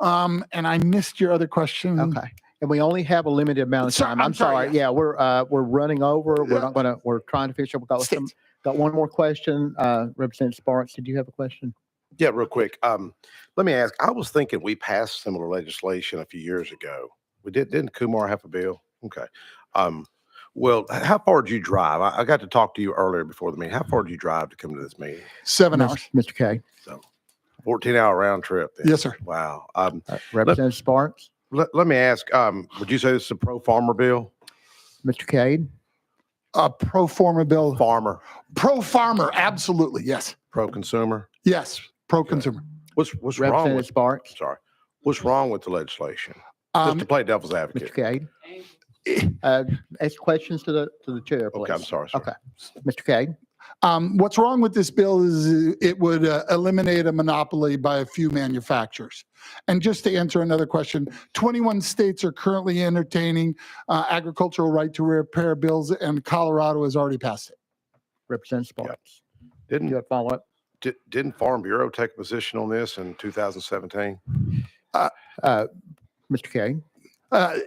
And I missed your other question.
Okay. And we only have a limited amount of time.
I'm sorry,
Yeah, we're running over.
Yeah.
We're trying to finish up. Got one more question. Representative Sparks, did you have a question?
Yeah, real quick. Let me ask. I was thinking we passed similar legislation a few years ago. We didn't Kumar have a bill? Okay. Well, how far did you drive? I got to talk to you earlier before the meeting. How far did you drive to come to this meeting?
7 hours.
Mr. Kay.
So 14-hour round trip. Then.
Yes, sir.
Wow.
Representative Sparks.
Let me ask, would you say this is a pro-farmer bill?
Mr. Cade.
A pro forma bill.
Farmer.
Pro farmer. Absolutely. Yes.
Pro-consumer?
Yes. Pro consumer.
What's wrong
Representative
with
Sparks.
Sorry. What's wrong with the legislation? Just to play devil's
Mr.
advocate.
Cade. Ask questions to the chair, please.
Okay, I'm sorry.
Okay. Mr. Cade.
What's wrong with this bill is it would eliminate a monopoly by a few manufacturers. And just to answer another question, 21 states are currently entertaining agricultural right to repair bills, and Colorado has already passed it.
Representative Sparks.
Didn't
You have follow up?
Didn't Farm Bureau take a position on this in 2017?
Mr. Cade.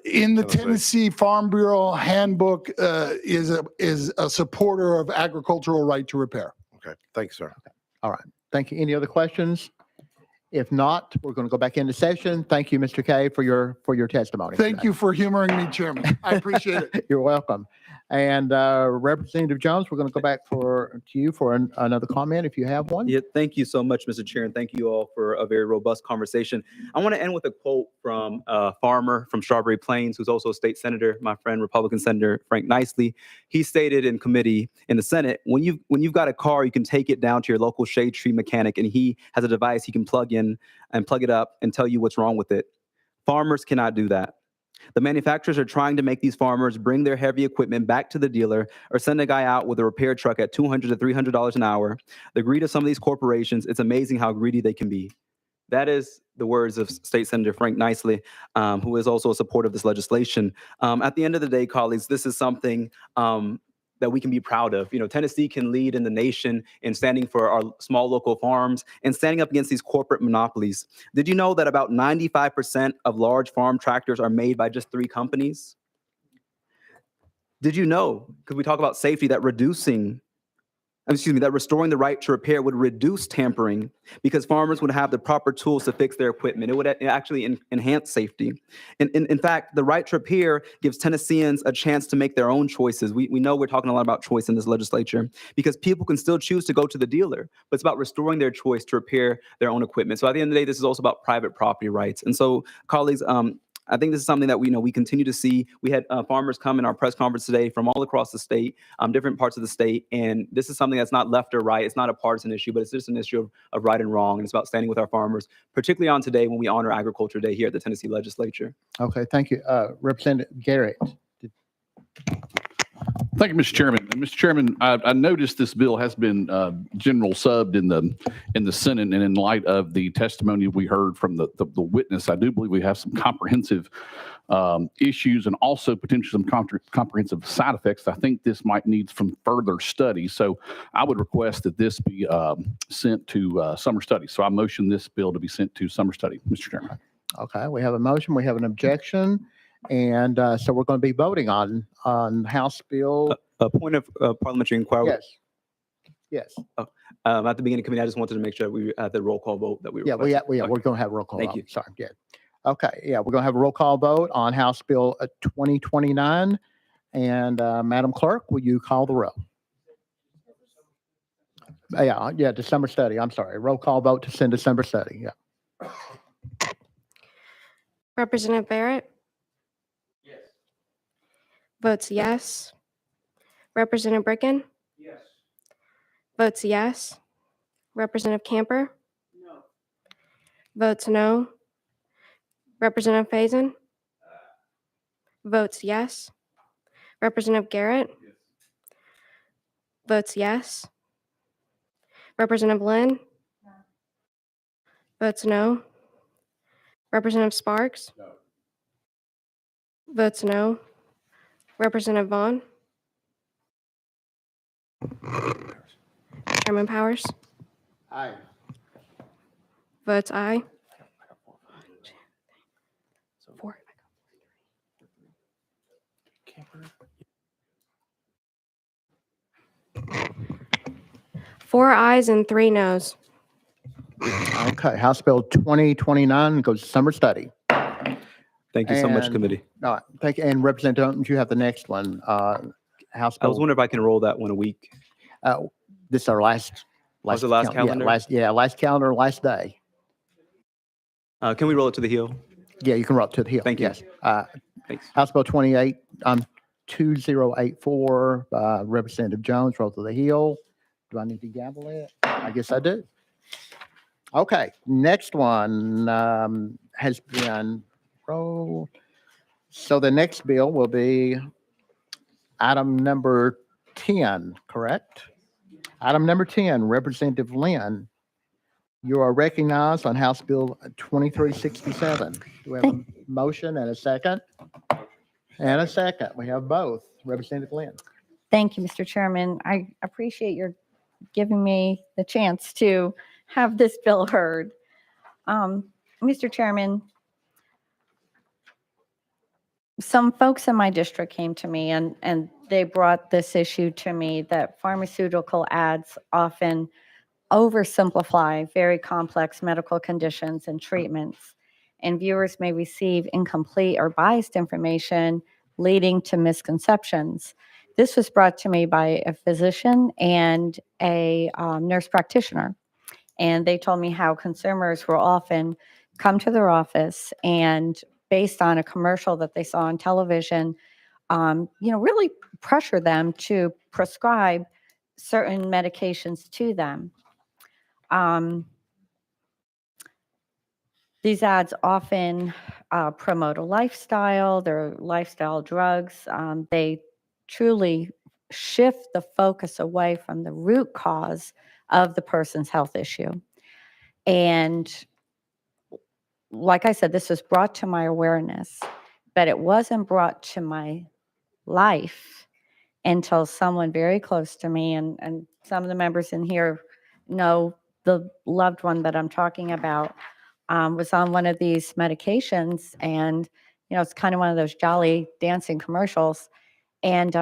In the
Tennessee.
Tennessee Farm Bureau handbook is a supporter of agricultural right to repair.
Okay, thanks, sir.
All right. Thank you. Any other questions? If not, we're going to go back into session. Thank you, Mr. Kay, for your testimony.
Thank you for humoring me, Chairman. I appreciate it.
You're welcome. And Representative Jones, we're going to go back to you for another comment if you have one.
Yeah, thank you so much, Mr. Chair, and thank you all for a very robust conversation. I want to end with a quote from a farmer from Strawberry Plains, who's also a state senator, my friend, Republican Senator Frank Nicely. He stated in committee in the Senate, when you've got a car, you can take it down to your local shade tree mechanic, and he has a device he can plug in and plug it up and tell you what's wrong with it. Farmers cannot do that. The manufacturers are trying to make these farmers bring their heavy equipment back to the dealer or send a guy out with a repair truck at $200 to $300 an hour. The greed of some of these corporations, it's amazing how greedy they can be. That is the words of State Senator Frank Nicely, who is also a supporter of this legislation. At the end of the day, colleagues, this is something that we can be proud of. You know, Tennessee can lead in the nation in standing for our small local farms and standing up against these corporate monopolies. Did you know that about 95% of large farm tractors are made by just 3 companies? Did you know, because we talk about safety, that that restoring the right to repair would reduce tampering because farmers would have the proper tools to fix their equipment. It would actually enhance safety. And in fact, the right to repair gives Tennesseans a chance to make their own choices. We know we're talking a lot about choice in this legislature because people can still choose to go to the dealer, but it's about restoring their choice to repair their own equipment. So at the end of the day, this is also about private property rights. And so, colleagues, I think this is something that we continue to see. We had farmers come in our press conference today from all across the state, different parts of the state, and this is something that's not left or right. It's not a partisan issue, but it's just an issue of right and wrong, and it's about standing with our farmers, particularly on today when we honor Agriculture Day here at the Tennessee Legislature.
Okay, thank you. Representative Garrett.
Thank you, Mr. Chairman. And Mr. Chairman, I noticed this bill has been general subbed in the Senate, and in light of the testimony we heard from the witness, I do believe we have some comprehensive issues and also potentially some comprehensive side effects. I think this might need some further study. So I would request that this be sent to summer study. So I motion this bill to be sent to summer study, Mr. Chairman.
Okay, we have a motion, we have an objection, and so we're going to be voting on House Bill.
A point of parliamentary inquiry.
Yes. Yes.
At the beginning of committee, I just wanted to make sure we had the roll call vote that we
Yeah,
requested.
we're going to have a roll call
Thank
vote.
you.
Sorry, yeah. Okay, yeah, we're going to have a roll call vote on House Bill 2029. And Madam Clerk, will you call the roll? Yeah, December study. I'm sorry. Roll call vote to send December study. Yeah.
Representative Barrett?
Yes.
Votes yes. Representative Bricken?
Yes.
Votes yes. Representative Camper?
No.
Votes no. Representative Faison? Votes yes. Representative Garrett?
Yes.
Votes yes. Representative Lynn? Votes no. Representative Sparks?
No.
Votes no. Representative Vaughn? Chairman Powers?
Aye.
Votes aye. 4. 4 ayes and 3 noes.
Okay, House Bill 2029 goes to summer study.
Thank you so much,
And-
committee.
All right, thank you. And Representative Jones, you have the next one. House
I was
Bill,
wondering if I can roll that one a week.
this is our last.
Was it last calendar?
Last calendar, last day.
Can we roll it to the Hill?
Yeah, you can roll it to the Hill.
Thank you.
Yes.
Thanks.
House Bill 2084, Representative Jones, roll to the Hill. Do I need to gavel it? I guess I do. Okay, next one has been rolled. So the next bill will be item number 10, correct? Item number 10, Representative Lynn, you are recognized on House Bill 2367. Do we have a motion and a second? And a second. We have both. Representative Lynn.
Thank you, Mr. Chairman. I appreciate your giving me the chance to have this bill heard. Mr. Chairman, some folks in my district came to me and they brought this issue to me that pharmaceutical ads often oversimplify very complex medical conditions and treatments, and viewers may receive incomplete or biased information leading to misconceptions. This was brought to me by a physician and a nurse practitioner, and they told me how consumers will often come to their office and based on a commercial that they saw on television, really pressure them to prescribe certain medications to them. These ads often promote a lifestyle, they're lifestyle drugs. They truly shift the focus away from the root cause of the person's health issue. And like I said, this was brought to my awareness, but it wasn't brought to my life until someone very close to me, and some of the members in here know the loved one that I'm talking about, was on one of these medications, and it's kind of one of those jolly dancing commercials, And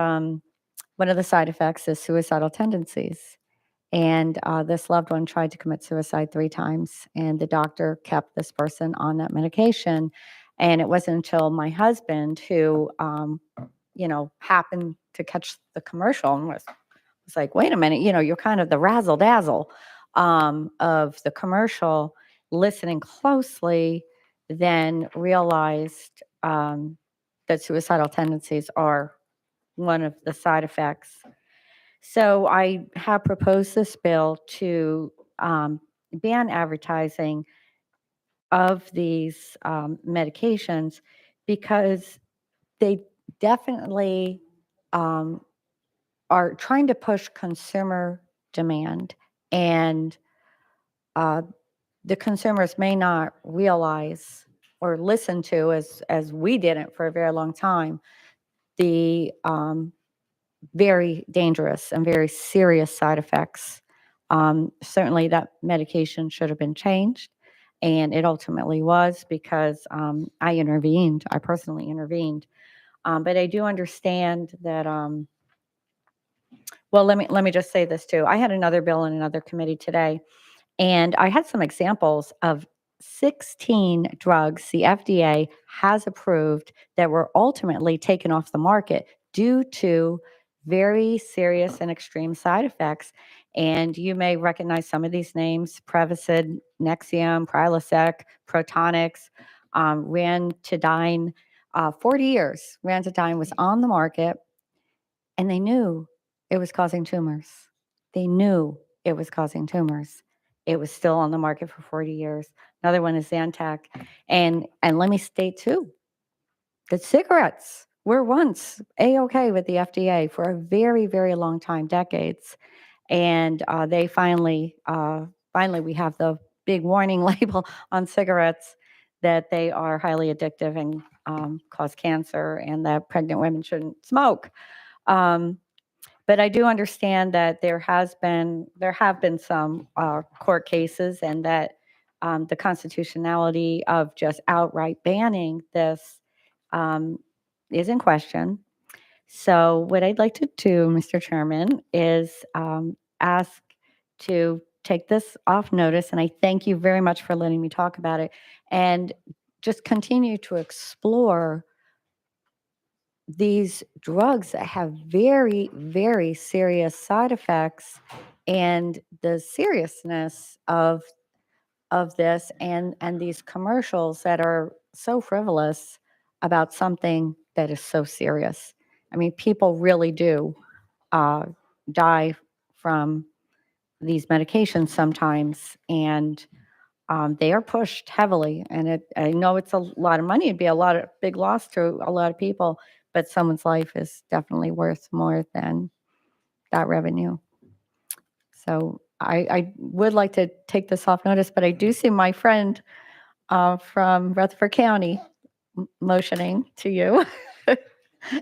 one of the side effects is suicidal tendencies. And this loved one tried to commit suicide 3 times, and the doctor kept this person on that medication. And it wasn't until my husband, who, happened to catch the commercial and was like, wait a minute, you're kind of the razzle dazzle of the commercial, listening closely, then realized that suicidal tendencies are one of the side effects. So I have proposed this bill to ban advertising of these medications because they definitely um, are trying to push consumer demand, and the consumers may not realize or listen to, as we didn't for a very long time, the very dangerous and very serious side effects. Certainly, that medication should have been changed, and it ultimately was because I intervened. I personally intervened, but I do understand that. Well, let me just say this too. I had another bill in another committee today, and I had some examples of 16 drugs the FDA has approved that were ultimately taken off the market due to very serious and extreme side effects. And you may recognize some of these names: Prevacid, Nexium, Prilosec, Protonix, Ranitidine. 40 years, Ranitidine was on the market, and they knew it was causing tumors. They knew it was causing tumors. It was still on the market for 40 years. Another one is Zantac. And let me state too, that cigarettes were once A-OK with the FDA for a very, very long time, decades. And they finally we have the big warning label on cigarettes that they are highly addictive and cause cancer, and that pregnant women shouldn't smoke. But I do understand that there have been some court cases, and that the constitutionality of just outright banning this is in question. So what I'd like to do, Mr. Chairman, is ask to take this off notice, and I thank you very much for letting me talk about it, and just continue to explore these drugs that have very, very serious side effects, and the seriousness of this, and these commercials that are so frivolous about something that is so serious. I mean, people really do die from these medications sometimes, and they are pushed heavily. And I know it's a lot of money. It'd be a big loss to a lot of people, but someone's life is definitely worth more than that revenue. So I would like to take this off notice, but I do see my friend from Rutherford County motioning to you.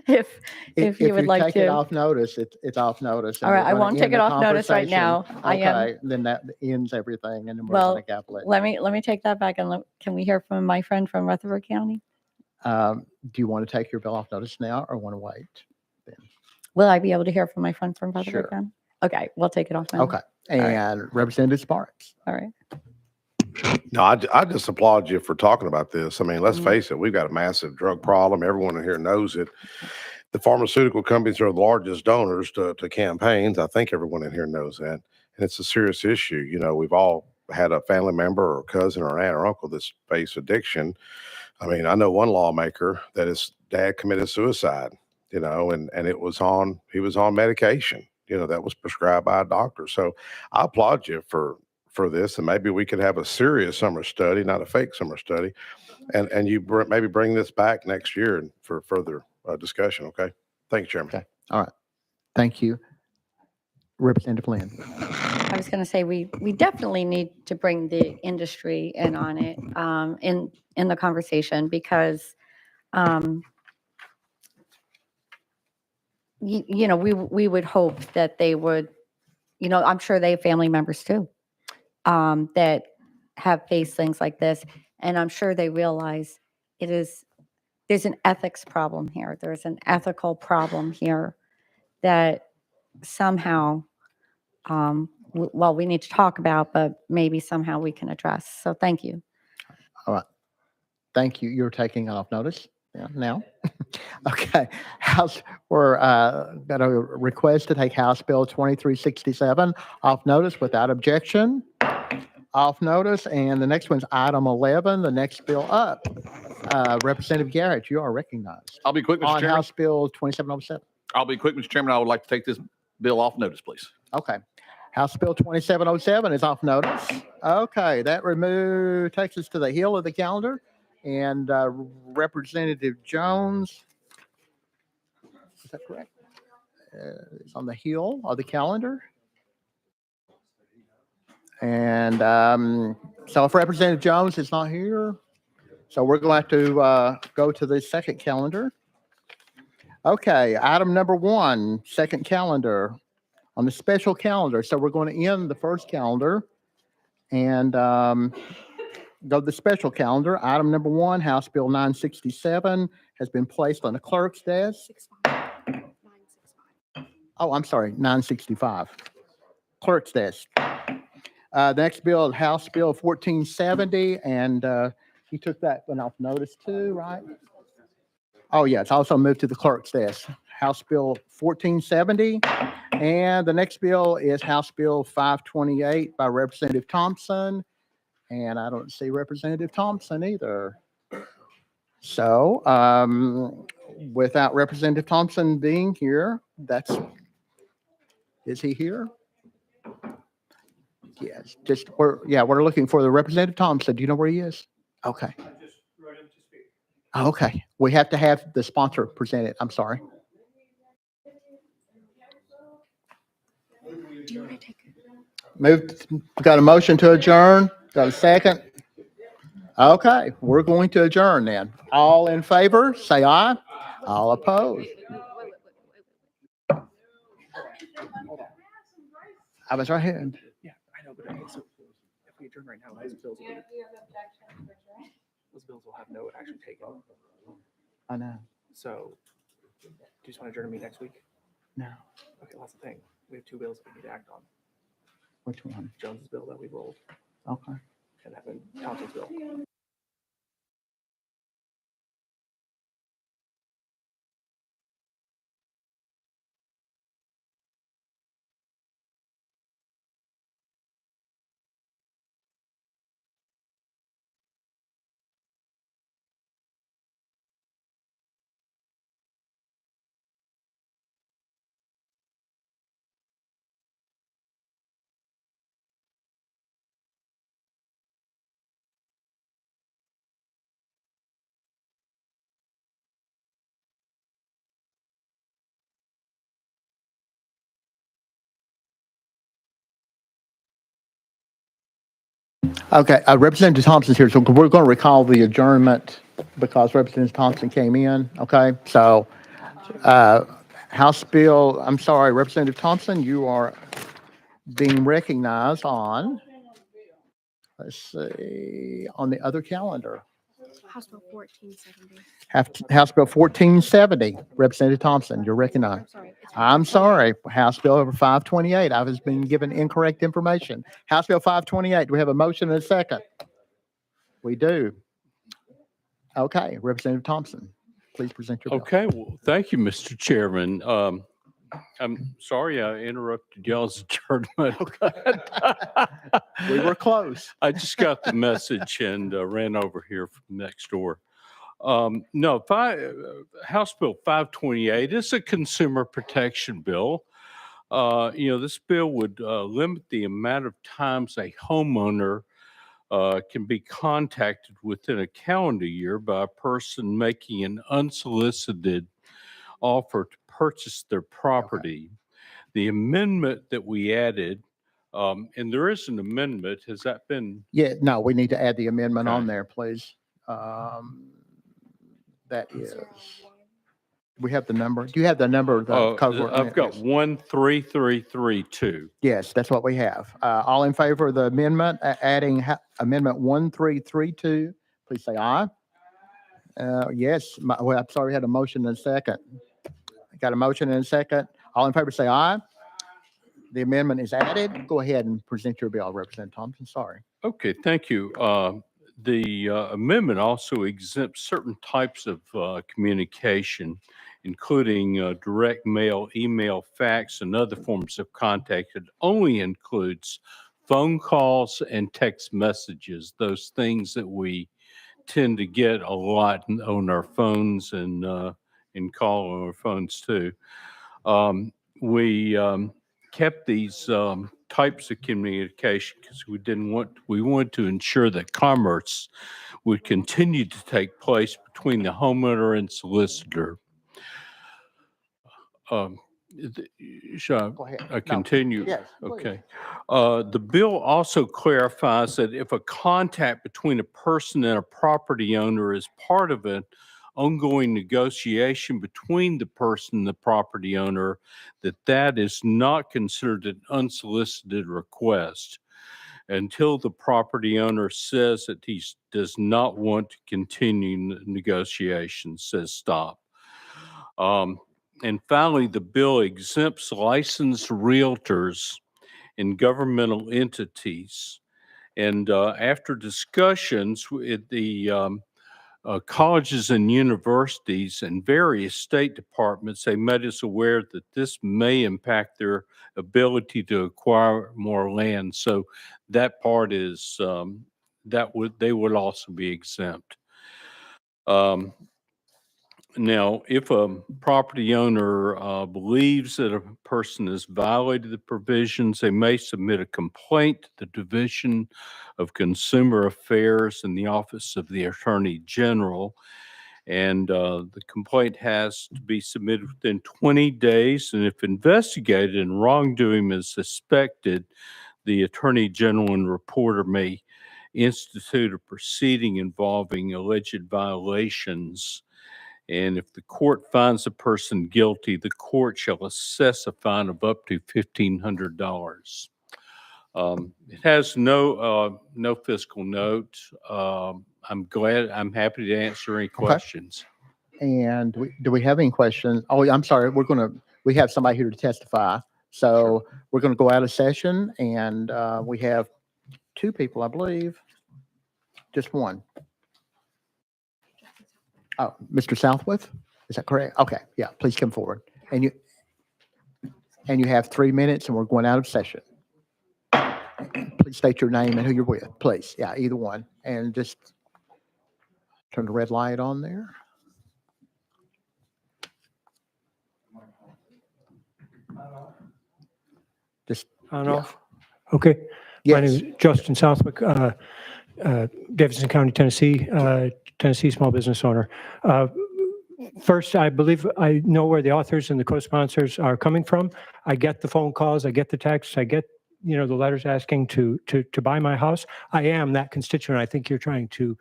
If you would like
take it
to.
off notice, it's off notice.
All
and
right,
we're
I
gonna
won't take
end
it
the
off notice right now.
conversation.
I am.
Okay, then that ends everything, and then we're
Well,
going to gavel it.
let me take that back, and can we hear from my friend from Rutherford County?
Do you want to take your bill off notice now, or want to wait?
Will I be able to hear from my friend from Rutherford
Sure.
County? Okay, we'll take it off now.
Okay,
right.
and Representative Sparks.
All right.
No, I just applaud you for talking about this. I mean, let's
Mhm.
face it, we've got a massive drug problem. Everyone in here knows it. The pharmaceutical companies are the largest donors to campaigns. I think everyone in here knows that. And it's a serious issue. You know, we've all had a family member or cousin or aunt or uncle that's faced addiction. I mean, I know one lawmaker that his dad committed suicide, you know, and he was on medication, you know, that was prescribed by a doctor. So I applaud you for this, and maybe we could have a serious summer study, not a fake summer study, and you maybe bring this back next year and for further discussion. Okay. Thank you, Chairman.
Okay. All right. Thank you. Representative Lynn.
I was going to say we definitely need to bring the industry in on it in the conversation, because we would hope that they would, I'm sure they have family members too that have faced things like this, and I'm sure they realize it is there's an ethics problem here. There's an ethical problem here that somehow, well, we need to talk about, but maybe somehow we can address. So thank you.
All right. Thank you. You're taking off notice now. Okay. We're got a request to take House Bill 2367 off notice without objection. Off notice. And the next one's item 11, the next bill up. Representative Garrett, you are recognized.
I'll be quick, Mr.
On
Chairman.
House Bill 2707.
I'll be quick, Mr. Chairman. I would like to take this bill off notice, please.
Okay. House Bill 2707 is off notice. Okay, that takes us to the heel of the calendar. And Representative Jones, is that correct? Is on the heel of the calendar. And so if Representative Jones is not here, so we're going to have to go to the second calendar. Okay, item number 1, second calendar on the special calendar. So we're going to end the first calendar and go to the special calendar. Item number 1, House Bill 967 has been placed on the clerk's desk. Oh, I'm sorry, 965. Clerk's desk. The next bill, House Bill 1470, and he took that one off notice too, right? Oh, yeah, it's also moved to the clerk's desk. House Bill 1470, and the next bill is House Bill 528 by Representative Thompson, and I don't see Representative Thompson either. So, without Representative Thompson being here, is he here? Yes, we're looking for the Representative Thompson. Do you know where he is? Okay. Okay, we have to have the sponsor present it. I'm sorry.
Do you want to take
Got a motion to adjourn? Got a second? Okay, we're going to adjourn then. All in favor, say aye. All opposed. I was right here.
Yeah, I know, but so if we adjourn right now, those bills will have no action taken.
I know.
So, do you just want to adjourn me next week?
No.
Okay, well, that's the thing. We have 2 bills that we need to act on.
Which one?
Jones's bill that we rolled,
Okay.
and then Thompson's bill.
Okay, Representative Thompson's here, so we're going to recall the adjournment because Representative Thompson came in. Okay, so House Bill, I'm sorry, Representative Thompson, you are being recognized on, let's see, on the other calendar.
House Bill 1470.
House Bill 1470, Representative Thompson, you're recognized. I'm sorry, House Bill over 528. I was being given incorrect information. House Bill 528, do we have a motion and a second? We do. Okay, Representative Thompson, please present your bill.
Okay, well, thank you, Mr. Chairman. I'm sorry I interrupted y'all's adjournment.
We were close.
I just got the message and ran over here from next door. No, House Bill 528 is a consumer protection bill. This bill would limit the amount of times a homeowner can be contacted within a calendar year by a person making an unsolicited offer to purchase their property. The amendment that we added, and there is an amendment, has that been?
Yeah, no, we need to add the amendment on
Okay.
there, please. That is, we have the number. Do you have the number of the code?
I've got 13332.
Yes, that's what we have. All in favor of the amendment, adding Amendment 1332, please say aye. Yes, well, I'm sorry, we had a motion and a second. Got a motion and a second. All in favor say aye. The amendment is added. Go ahead and present your bill, Representative Thompson. Sorry.
Okay, thank you. The amendment also exempts certain types of communication, including direct mail, email, fax, and other forms of contact. It only includes phone calls and text messages, those things that we tend to get a lot on our phones and call on our phones too. We kept these types of communication because we wanted to ensure that commerce would continue to take place between the homeowner and solicitor. Shall
Go ahead.
I
No.
continue?
Yes, please.
Okay. The bill also clarifies that if a contact between a person and a property owner is part of an ongoing negotiation between the person and the property owner, that is not considered an unsolicited request until the property owner says that he does not want to continue negotiations, says stop. And finally, the bill exempts licensed realtors and governmental entities. And after discussions with the colleges and universities and various state departments, they made us aware that this may impact their ability to acquire more land. So that part is they would also be exempt. Now, if a property owner believes that a person has violated the provisions, they may submit a complaint to the Division of Consumer Affairs in the Office of the Attorney General. And the complaint has to be submitted within 20 days. And if investigated and wrongdoing is suspected, the Attorney General and reporter may institute a proceeding involving alleged violations. And if the court finds a person guilty, the court shall assess a fine of up to $1,500. It has no fiscal note. I'm happy to answer any questions.
And do we have any questions? Oh, I'm sorry. We have somebody here to testify. So we're going to go out of session, and we have two people, I believe. Just one. Oh, Mr. Southworth, is that correct? Okay, yeah, please come forward. And you have 3 minutes, and we're going out of session. Please state your name and who you're with, please. Yeah, either one. And just turn the red light on there. Just
on
yeah.
off. Okay. My
Yes.
name is Justin Southwick, Davidson County, Tennessee, Tennessee small business owner. First, I believe I know where the authors and the co-sponsors are coming from. I get the phone calls, I get the texts, I get the letters asking to buy my house. I am that constituent. I think you're trying to,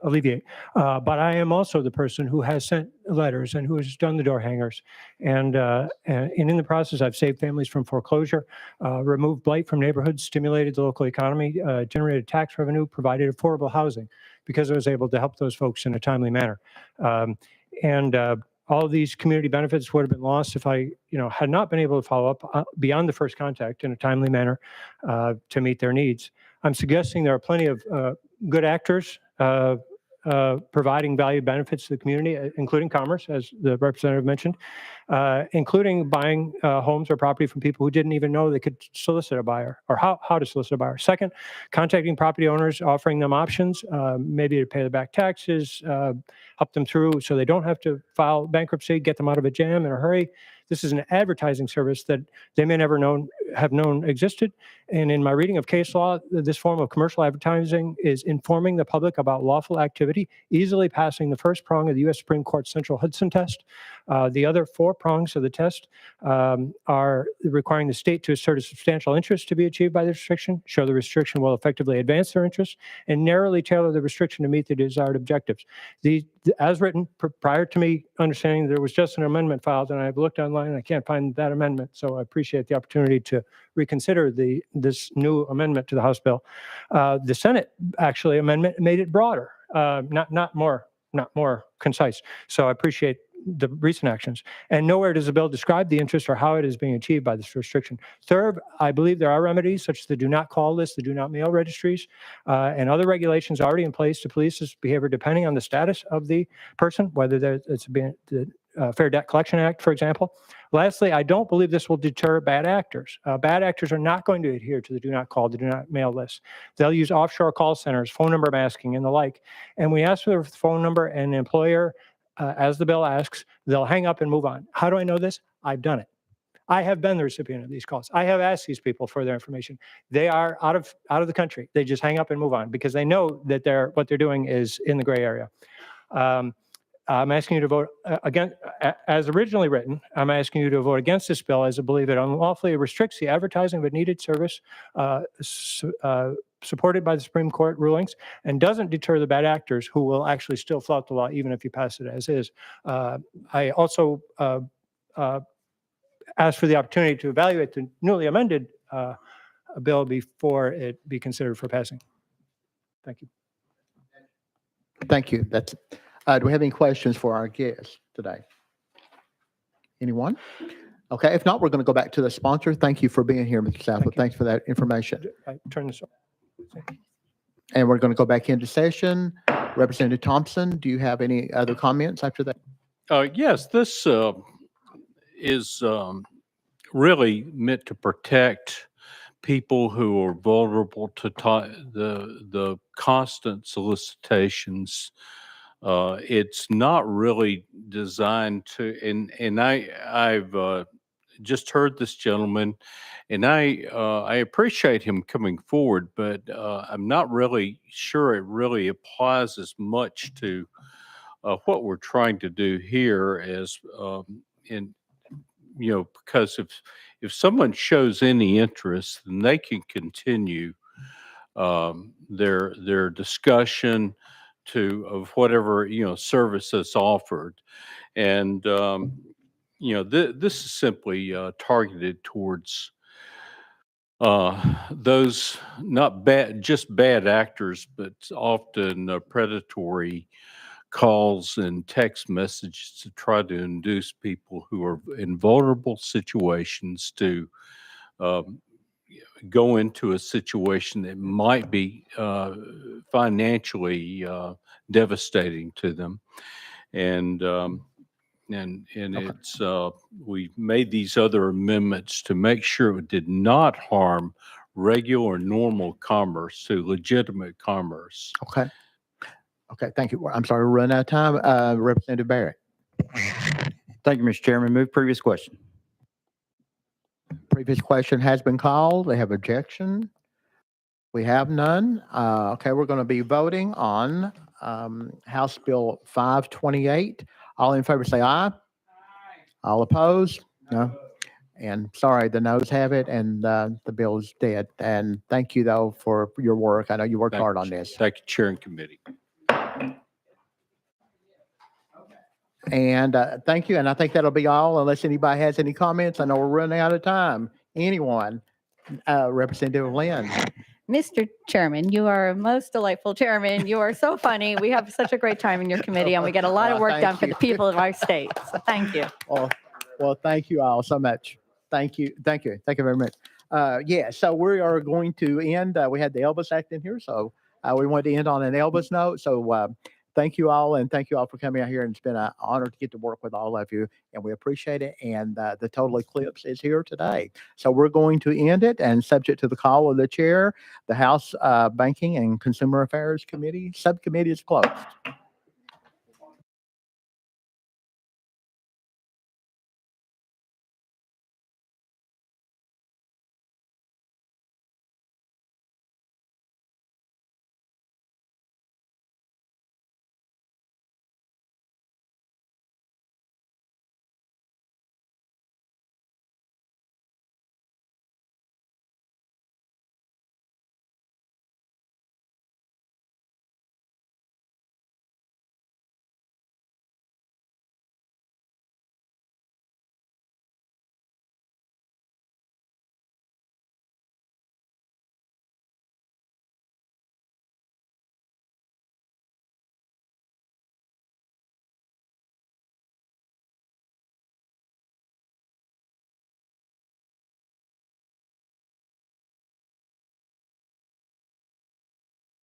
alleviate. But I am also the person who has sent letters and who has done the door hangers. And in the process, I've saved families from foreclosure, removed blight from neighborhoods, stimulated the local economy, generated tax revenue, provided affordable housing because I was able to help those folks in a timely manner. All of these community benefits would have been lost if I, had not been able to follow up beyond the first contact in a timely manner to meet their needs. I'm suggesting there are plenty of good actors providing valued benefits to the community, including commerce, as the representative mentioned, including buying homes or property from people who didn't even know they could solicit a buyer or how to solicit a buyer. Second, contacting property owners, offering them options, maybe to pay the back taxes, help them through so they don't have to file bankruptcy, get them out of a jam in a hurry. This is an advertising service that they may never have known existed. And in my reading of case law, this form of commercial advertising is informing the public about lawful activity, easily passing the first prong of the U.S. Supreme Court Central Hudson test. The other 4 prongs of the test are requiring the state to assert a substantial interest to be achieved by the restriction, show the restriction will effectively advance their interest, and narrowly tailor the restriction to meet the desired objectives. As written, prior to me understanding there was just an amendment filed, and I've looked online and I can't find that amendment, so I appreciate the opportunity to reconsider this new amendment to the House bill. The Senate amendment made it broader, not not more concise. So I appreciate the recent actions. And nowhere does the bill describe the interest or how it is being achieved by this restriction. Third, I believe there are remedies such as the do not call list, the do not mail registries, and other regulations already in place to police this behavior depending on the status of the person, whether it's been the Fair Debt Collection Act, for example. Lastly, I don't believe this will deter bad actors. Bad actors are not going to adhere to the do not call, the do not mail list. They'll use offshore call centers, phone number masking, and the like. And we ask for the phone number, and the employer, as the bill asks, they'll hang up and move on. How do I know this? I've done it. I have been the recipient of these calls. I have asked these people for their information. They are out of the country. They just hang up and move on because they know that what they're doing is in the gray area. I'm asking you to vote again, as originally written. I'm asking you to vote against this bill as I believe it unlawfully restricts the advertising of a needed service supported by the Supreme Court rulings and doesn't deter the bad actors who will actually still flout the law even if you pass it as is. I also ask for the opportunity to evaluate the newly amended bill before it be considered for passing. Thank you.
Thank you. Do we have any questions for our guests today? Anyone? Okay, if not, we're going to go back to the sponsor. Thank you for being here, Mr. Southwood. Thanks for that information.
I turn this over.
And we're going to go back into session. Representative Thompson, do you have any other comments after that?
Yes, this is really meant to protect people who are vulnerable to the constant solicitations. It's not really designed to, and I've just heard this gentleman, and I appreciate him coming forward, but I'm not really sure it really applies as much to what we're trying to do here as because if someone shows any interest, then they can continue their discussion of whatever service that's offered, and this is simply targeted towards those not just bad actors, but often predatory calls and text messages to try to induce people who are in vulnerable situations to go into a situation that might be financially devastating to them, and it's we made these other amendments to make sure it did not harm regular normal commerce to legitimate commerce.
Okay. Okay, thank you. I'm sorry, we're running out of time. Representative Barrett.
Thank you, Mr. Chairman. Move previous question.
Previous question has been called. They have objection. We have none. Okay, we're going to be voting on House Bill 528. All in favor say aye. Aye. All opposed? No. And sorry, the noes have it, and the bill is dead. And thank you, though, for your work. I know you worked hard on this.
Thank you, Chair and Committee.
And thank you. And I think that'll be all unless anybody has any comments. I know we're running out of time. Anyone? Representative Lynn.
Mr. Chairman, you are a most delightful chairman. You are so funny. We have such a great time in your committee, and we get a lot of work
Thank
done for
you.
the people of our state. So thank you.
Well, thank you all so much. Thank you. Thank you. Thank you very much. Yeah, so we are going to end. We had the Elvis Act in here, so we wanted to end on an Elvis note. So thank you all, and thank you all for coming out here. And it's been an honor to get to work with all of you, and we appreciate it. And the total eclipse is here today. So we're going to end it, and subject to the call of the chair, the House Banking and Consumer Affairs Committee Subcommittee is closed.